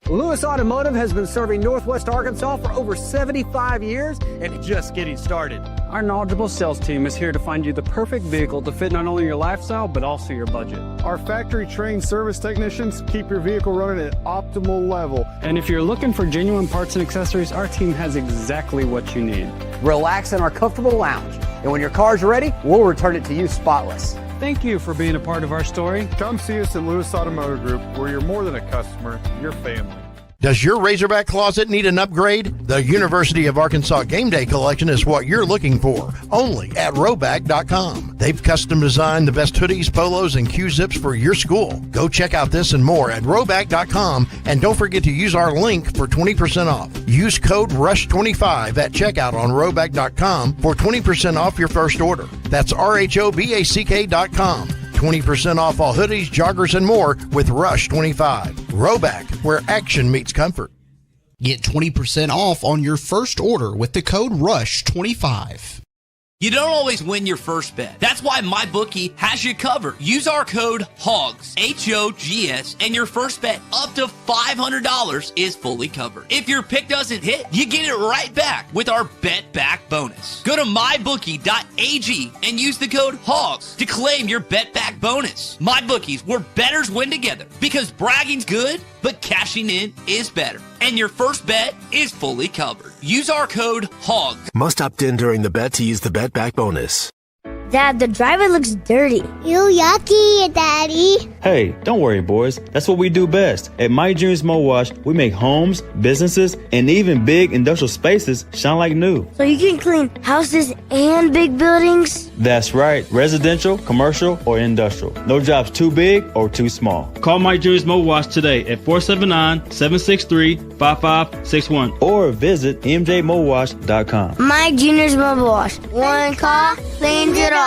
Lewis Automotive has been serving Northwest Arkansas for over 75 years, and it's just getting started. Our knowledgeable sales team is here to find you the perfect vehicle to fit not only your lifestyle, but also your budget. Our factory-trained service technicians keep your vehicle running at optimal level. And if you're looking for genuine parts and accessories, our team has exactly what you need. Relax in our comfortable lounge, and when your car's ready, we'll return it to you spotless. Thank you for being a part of our story. Come see us at Lewis Automotive Group, where you're more than a customer, you're family. Does your Razorback closet need an upgrade? The University of Arkansas Game Day Collection is what you're looking for, only at Roback.com. They've custom designed the best hoodies, polos, and Q-zips for your school. Go check out this and more at Roback.com, and don't forget to use our link for 20% off. Use code RUSH25 at checkout on Roback.com for 20% off your first order. That's RHOBACK.com. 20% off all hoodies, joggers, and more with Rush 25. Roback, where action meets comfort. Get 20% off on your first order with the code RUSH25. You don't always win your first bet. That's why MyBookie has you covered. Use our code HOGS, HOGS, and your first bet up to $500 is fully covered. If your pick doesn't hit, you get it right back with our Bet Back bonus. Go to mybookie.ag and use the code HOGS to claim your Bet Back bonus. MyBookie's, where bettors win together, because bragging's good, but cashing in is better. And your first bet is fully covered. Use our code HOGS. Must opt in during the bet to use the Bet Back bonus. Dad, the driver looks dirty. Ew, yucky, Daddy. Hey, don't worry, boys. That's what we do best. At My Dreams Mo Wash, we make homes, businesses, and even big industrial spaces shine like new. So you can clean houses and big buildings? That's right. Residential, commercial, or industrial. No job's too big or too small. Call My Dreams Mo Wash today at 479-763-5561 or visit mjmowash.com. My Junior's Mobile Wash. One call, cleans it all.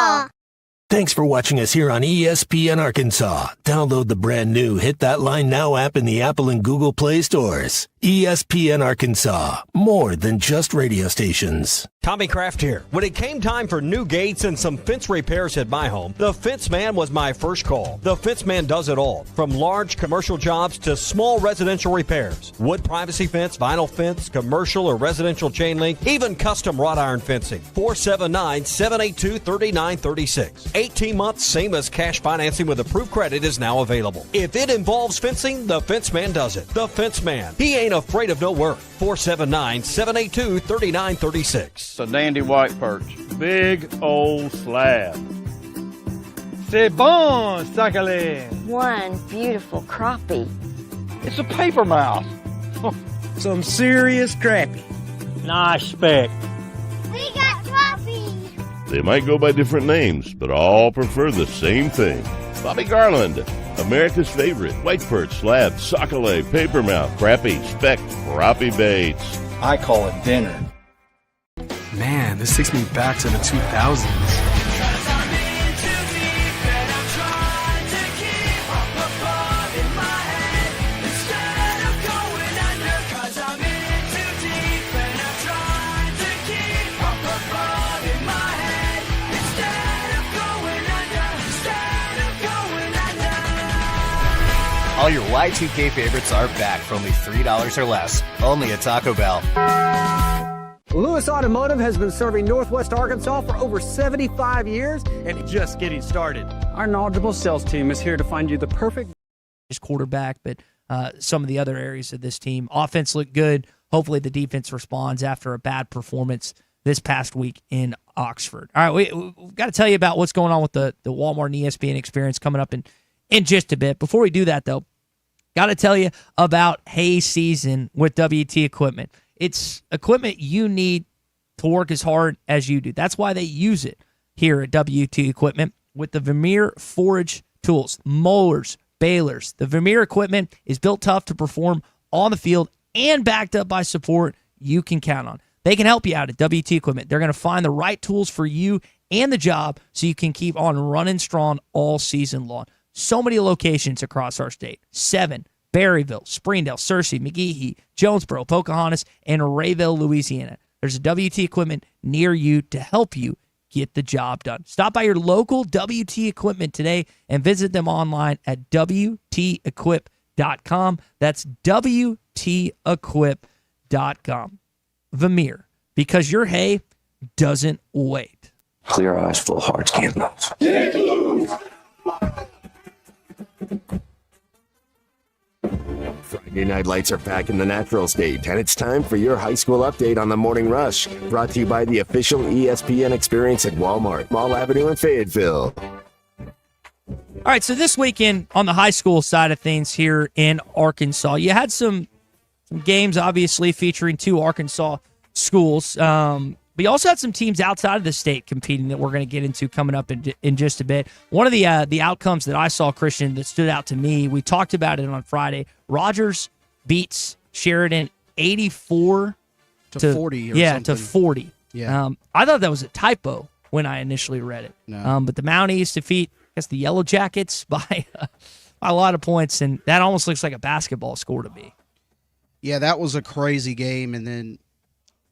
Thanks for watching us here on ESPN Arkansas. Download the brand new Hit That Line Now app in the Apple and Google Play stores. ESPN Arkansas, more than just radio stations. Tommy Kraft here. When it came time for new gates and some fence repairs at my home, the Fence Man was my first call. The Fence Man does it all, from large commercial jobs to small residential repairs. Wood privacy fence, vinyl fence, commercial or residential chain link, even custom wrought iron fencing. 479-782-3936. 18 months, same as cash financing with approved credit is now available. If it involves fencing, the Fence Man does it. The Fence Man. He ain't afraid of no work. 479-782-3936. It's a dandy white perch. Big old slab. C'est bon, sacale. One beautiful crappie. It's a paper mouse. Some serious crappie. Nice speck. We got crappie. They might go by different names, but all prefer the same thing. Bobby Garland, America's favorite white perch, slab, sockeye, papermouth, crappie, speck, crappie baits. I call it dinner. Man, this takes me back to the 2000s. All your Y2K favorites are back for only $3 or less. Only at Taco Bell. Lewis Automotive has been serving Northwest Arkansas for over 75 years, and it's just getting started. Our knowledgeable sales team is here to find you the perfect quarterback, but some of the other areas of this team. Offense looked good. Hopefully the defense responds after a bad performance this past week in Oxford. All right, we've got to tell you about what's going on with the Walmart and ESPN experience coming up in just a bit. Before we do that, though, got to tell you about hay season with WT Equipment. It's equipment you need to work as hard as you do. That's why they use it here at WT Equipment with the Vermeer forage tools, mowers, balers. The Vermeer equipment is built tough to perform on the field and backed up by support you can count on. They can help you out at WT Equipment. They're going to find the right tools for you and the job so you can keep on running strong all season long. So many locations across our state. 7, Berryville, Springdale, Searcy, McGehee, Jonesboro, Pocahontas, and Rayville, Louisiana. There's a WT Equipment near you to help you get the job done. Stop by your local WT Equipment today and visit them online at WTEquip.com. WTEquip.com. That's WTEquip.com. Vermeer, because your hay doesn't wait. Clear eyes, full hearts, can't lose. Friday night lights are back in the natural state, and it's time for your high school update on the Morning Rush, brought to you by the official ESPN experience at Walmart, Mall Avenue in Fayetteville. All right, so this weekend on the high school side of things here in Arkansas, you had some games, obviously, featuring 2 Arkansas schools. But you also had some teams outside of the state competing that we're going to get into coming up in just a bit. One of the outcomes that I saw, Christian, that stood out to me, we talked about it on Friday. Rogers beats Sheridan 84 to 40 or something. To 40. Yeah. I thought that was a typo when I initially read it. No. But the Mounties defeat, I guess, the Yellow Jackets by a lot of points, and that almost looks like a basketball score to me. Yeah, that was a crazy game. And then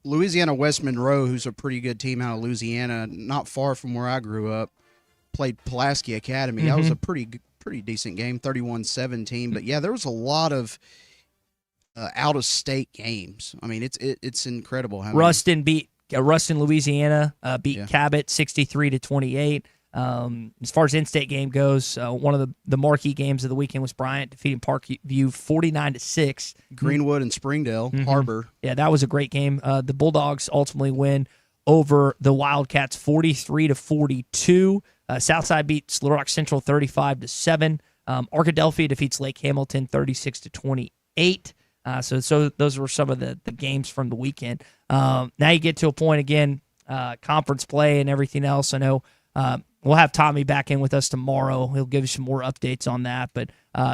Louisiana West Monroe, who's a pretty good team out of Louisiana, not far from where I grew up, played Pulaski Academy. That was a pretty decent game, 31-17. But, yeah, there was a lot of out-of-state games. I mean, it's incredible. Ruston, Louisiana, beat Cabot 63-28. As far as in-state game goes, one of the marquee games of the weekend was Bryant defeating Parkview 49-6. Greenwood and Springdale, Harbor. Yeah, that was a great game. The Bulldogs ultimately win over the Wildcats 43-42. Southside beats Little Rock Central 35-7. Arkadelphia defeats Lake Hamilton 36-28. So those were some of the games from the weekend. Now you get to a point again, conference play and everything else. I know we'll have Tommy back in with us tomorrow. He'll give you some more updates on that. But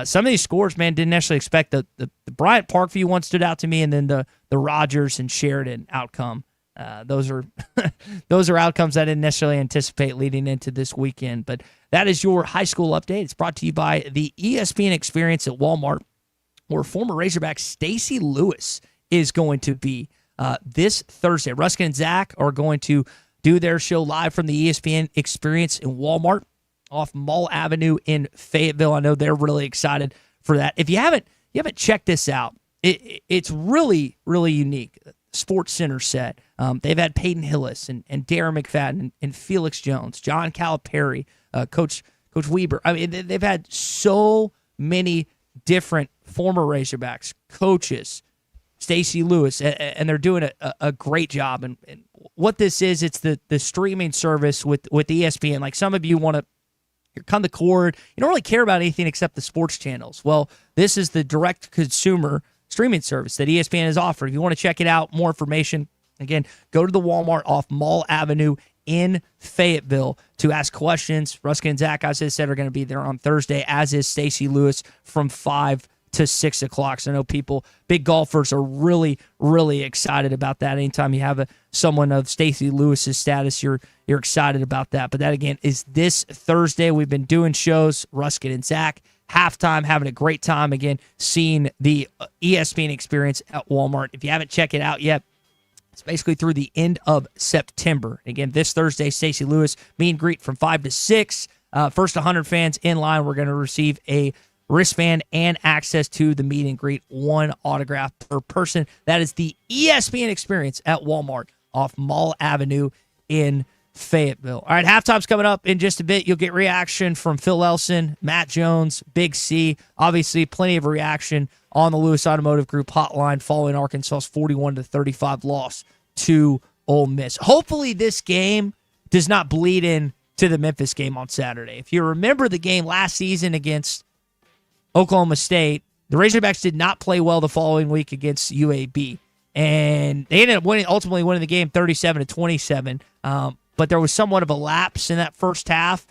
some of these scores, man, didn't necessarily expect the Bryant Parkview one stood out to me, and then the Rogers and Sheridan outcome. Those are outcomes I didn't necessarily anticipate leading into this weekend. But that is your high school update. It's brought to you by the ESPN Experience at Walmart, where former Razorback Stacy Lewis is going to be this Thursday. Ruskin and Zach are going to do their show live from the ESPN Experience in Walmart off Mall Avenue in Fayetteville. I know they're really excited for that. If you haven't checked this out, it's really, really unique. Sports Center set. They've had Peyton Hillis and Darren McFadden and Felix Jones, John Calipari, Coach Weber. I mean, they've had so many different former Razorbacks, coaches, Stacy Lewis, and they're doing a great job. And what this is, it's the streaming service with ESPN. Like, some of you want to cut the cord. You don't really care about anything except the sports channels. Well, this is the direct consumer streaming service that ESPN has offered. If you want to check it out, more information, again, go to the Walmart off Mall Avenue in Fayetteville to ask questions. Ruskin and Zach, as I said, are going to be there on Thursday, as is Stacy Lewis from 5 to 6 o'clock. So I know people, big golfers, are really, really excited about that. Anytime you have someone of Stacy Lewis's status, you're excited about that. But that, again, is this Thursday. We've been doing shows, Ruskin and Zach, halftime, having a great time, again, seeing the ESPN Experience at Walmart. If you haven't checked it out yet, it's basically through the end of September. Again, this Thursday, Stacy Lewis, meet and greet from 5 to 6. First 100 fans in line, we're going to receive a wristband and access to the meet and greet, one autograph per person. That is the ESPN Experience at Walmart off Mall Avenue in Fayetteville. All right, halftime's coming up in just a bit. You'll get reaction from Phil Elson, Matt Jones, Big C. Obviously, plenty of reaction on the Lewis Automotive Group hotline following Arkansas's 41-35 loss to Ole Miss. Hopefully, this game does not bleed in to the Memphis game on Saturday. If you remember the game last season against Oklahoma State, the Razorbacks did not play well the following week against UAB, and they ended up ultimately winning the game 37-27. But there was somewhat of a lapse in that first half.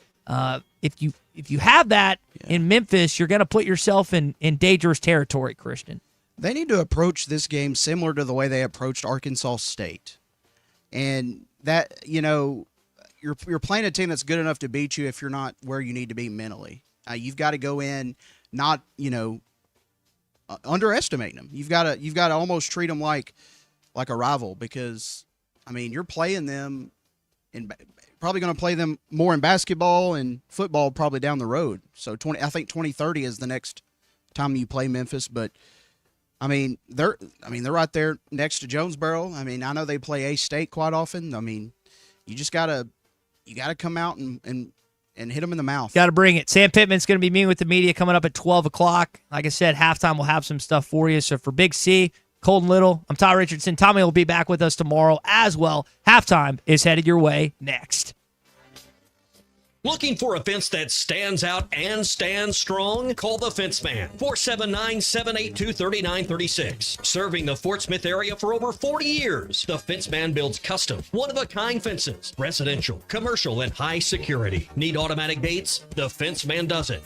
If you have that in Memphis, you're going to put yourself in dangerous territory, Christian. They need to approach this game similar to the way they approached Arkansas State. And that, you're playing a team that's good enough to beat you if you're not where you need to be mentally. You've got to go in not, underestimating them. You've got to almost treat them like a rival, because, you're playing them probably going to play them more in basketball and football probably down the road. So I think 2030 is the next time you play Memphis, but I mean they're right there next to Jonesboro. I mean, I know they play A-State quite often. I mean, you just gotta come out and hit them in the mouth. Got to bring it. Sam Pittman's going to be meeting with the media coming up at 12 o'clock. Like I said, halftime we'll have some stuff for you. So for Big C, Colton Little, I'm Ty Richardson. Tommy will be back with us tomorrow as well. Halftime is headed your way next. Looking for a fence that stands out and stands strong? Call the Fence Man, 479-782-3936. Serving the Fort Smith area for over 40 years, the Fence Man builds custom, one-of-a-kind fences, residential, commercial, and high security. Need automatic gates? The Fence Man does it.